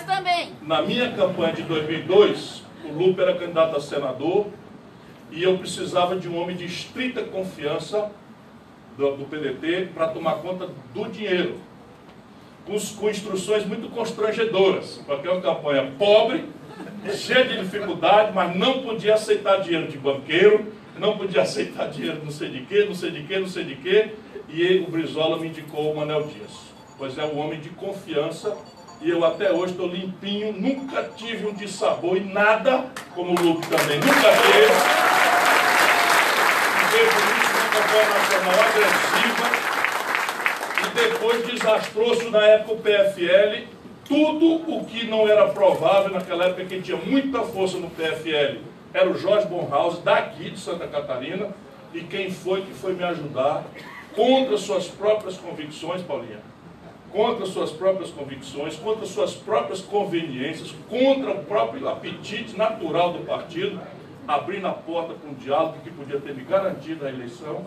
também. Na minha campanha de 2002, o Lupe era candidato a senador e eu precisava de um homem de estrita confiança do PDT para tomar conta do dinheiro, com instruções muito constrangedoras, porque é uma campanha pobre, cheia de dificuldade, mas não podia aceitar dinheiro de banqueiro, não podia aceitar dinheiro não sei de quê, e o Brizola me indicou o Manuel Dias, pois é um homem de confiança, e eu até hoje estou limpinho, nunca tive um dissabor em nada, como o Lupe também nunca teve. E vejo isso na campanha nacional agressiva, e depois desastrou-se na época o PFL. Tudo o que não era provável naquela época, quem tinha muita força no PFL era o Jorge Bornhausen, daqui de Santa Catarina, e quem foi que foi me ajudar contra suas próprias convicções, Paulinha, contra suas próprias convicções, contra suas próprias conveniências, contra o próprio apetite natural do partido, abrindo a porta para um diálogo que podia ter me garantido a eleição.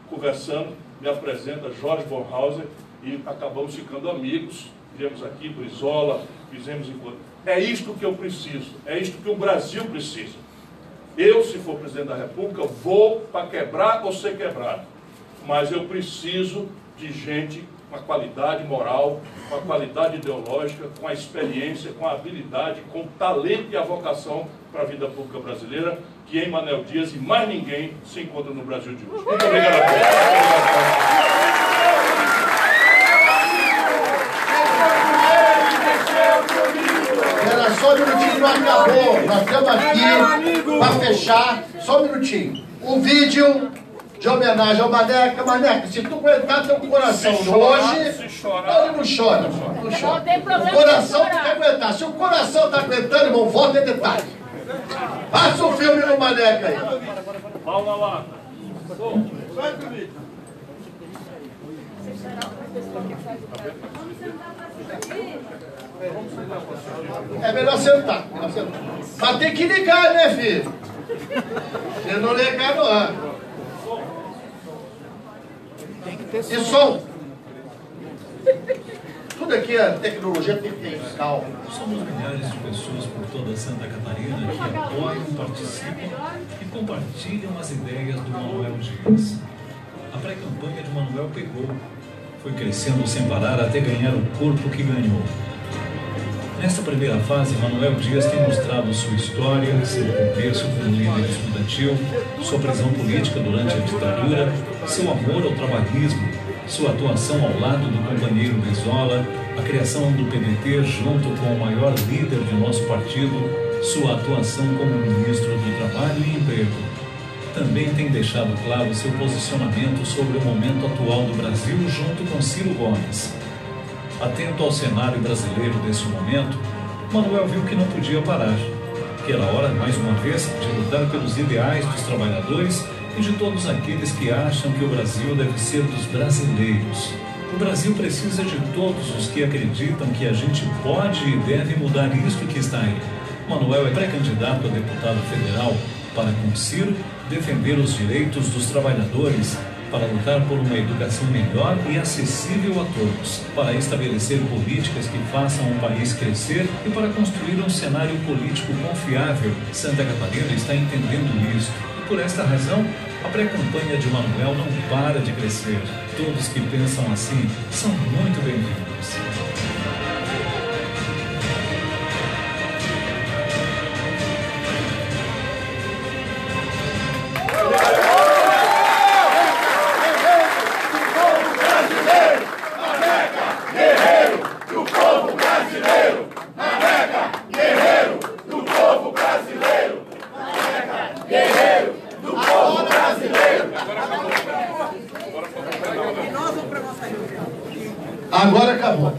Conversando, me apresenta Jorge Bornhausen e acabamos ficando amigos. Viemos aqui, Brizola, fizemos encontro. É isto que eu preciso, é isto que o Brasil precisa. Eu, se for presidente da República, vou para quebrar ou ser quebrado. Mas eu preciso de gente com a qualidade moral, com a qualidade ideológica, com a experiência, com a habilidade, com o talento e a vocação para a vida pública brasileira, que em Manuel Dias e mais ninguém se encontra no Brasil de hoje. Muito obrigado a todos. Era só um minutinho, não acabou. Nós estamos aqui para fechar. Só um minutinho. Um vídeo de homenagem ao Maneca. Maneca, se tu aguentar teu coração hoje, ele não chora. Não chora. O coração tem que aguentar. Se o coração está aguentando, irmão, volta em detalhe. Passa o filme no Maneca aí. Palma lá. Vai comigo. É melhor sentar. Mas tem que ligar, né, filho? Se não ligar, não há. E som. Tudo aqui, a tecnologia tem que ter calma. Somos milhares de pessoas por toda Santa Catarina que apoiam, participam e compartilham as ideias do Manuel Dias. A pré-campanha de Manuel pegou. Foi crescendo sem parar até ganhar o corpo que ganhou. Nesta primeira fase, Manuel Dias tem mostrado sua história, seu começo como líder estudantil, sua prisão política durante a ditadura, seu amor ao trabalhismo, sua atuação ao lado do companheiro Brizola, a criação do PDT junto com o maior líder de nosso partido, sua atuação como ministro do Trabalho e Emprego. Também tem deixado claro seu posicionamento sobre o momento atual do Brasil junto com Ciro Gomes. Atento ao cenário brasileiro desse momento, Manuel viu que não podia parar, que era hora, mais uma vez, de lutar pelos ideais dos trabalhadores e de todos aqueles que acham que o Brasil deve ser dos brasileiros. O Brasil precisa de todos os que acreditam que a gente pode e deve mudar isto que está aí. Manuel é pré-candidato a deputado federal para, com Ciro, defender os direitos dos trabalhadores, para lutar por uma educação melhor e acessível a todos, para estabelecer políticas que façam o país crescer e para construir um cenário político confiável. Santa Catarina está entendendo isso e, por esta razão, a pré-campanha de Manuel não para de crescer. Todos que pensam assim são muito bem-vindos. Agora acabou.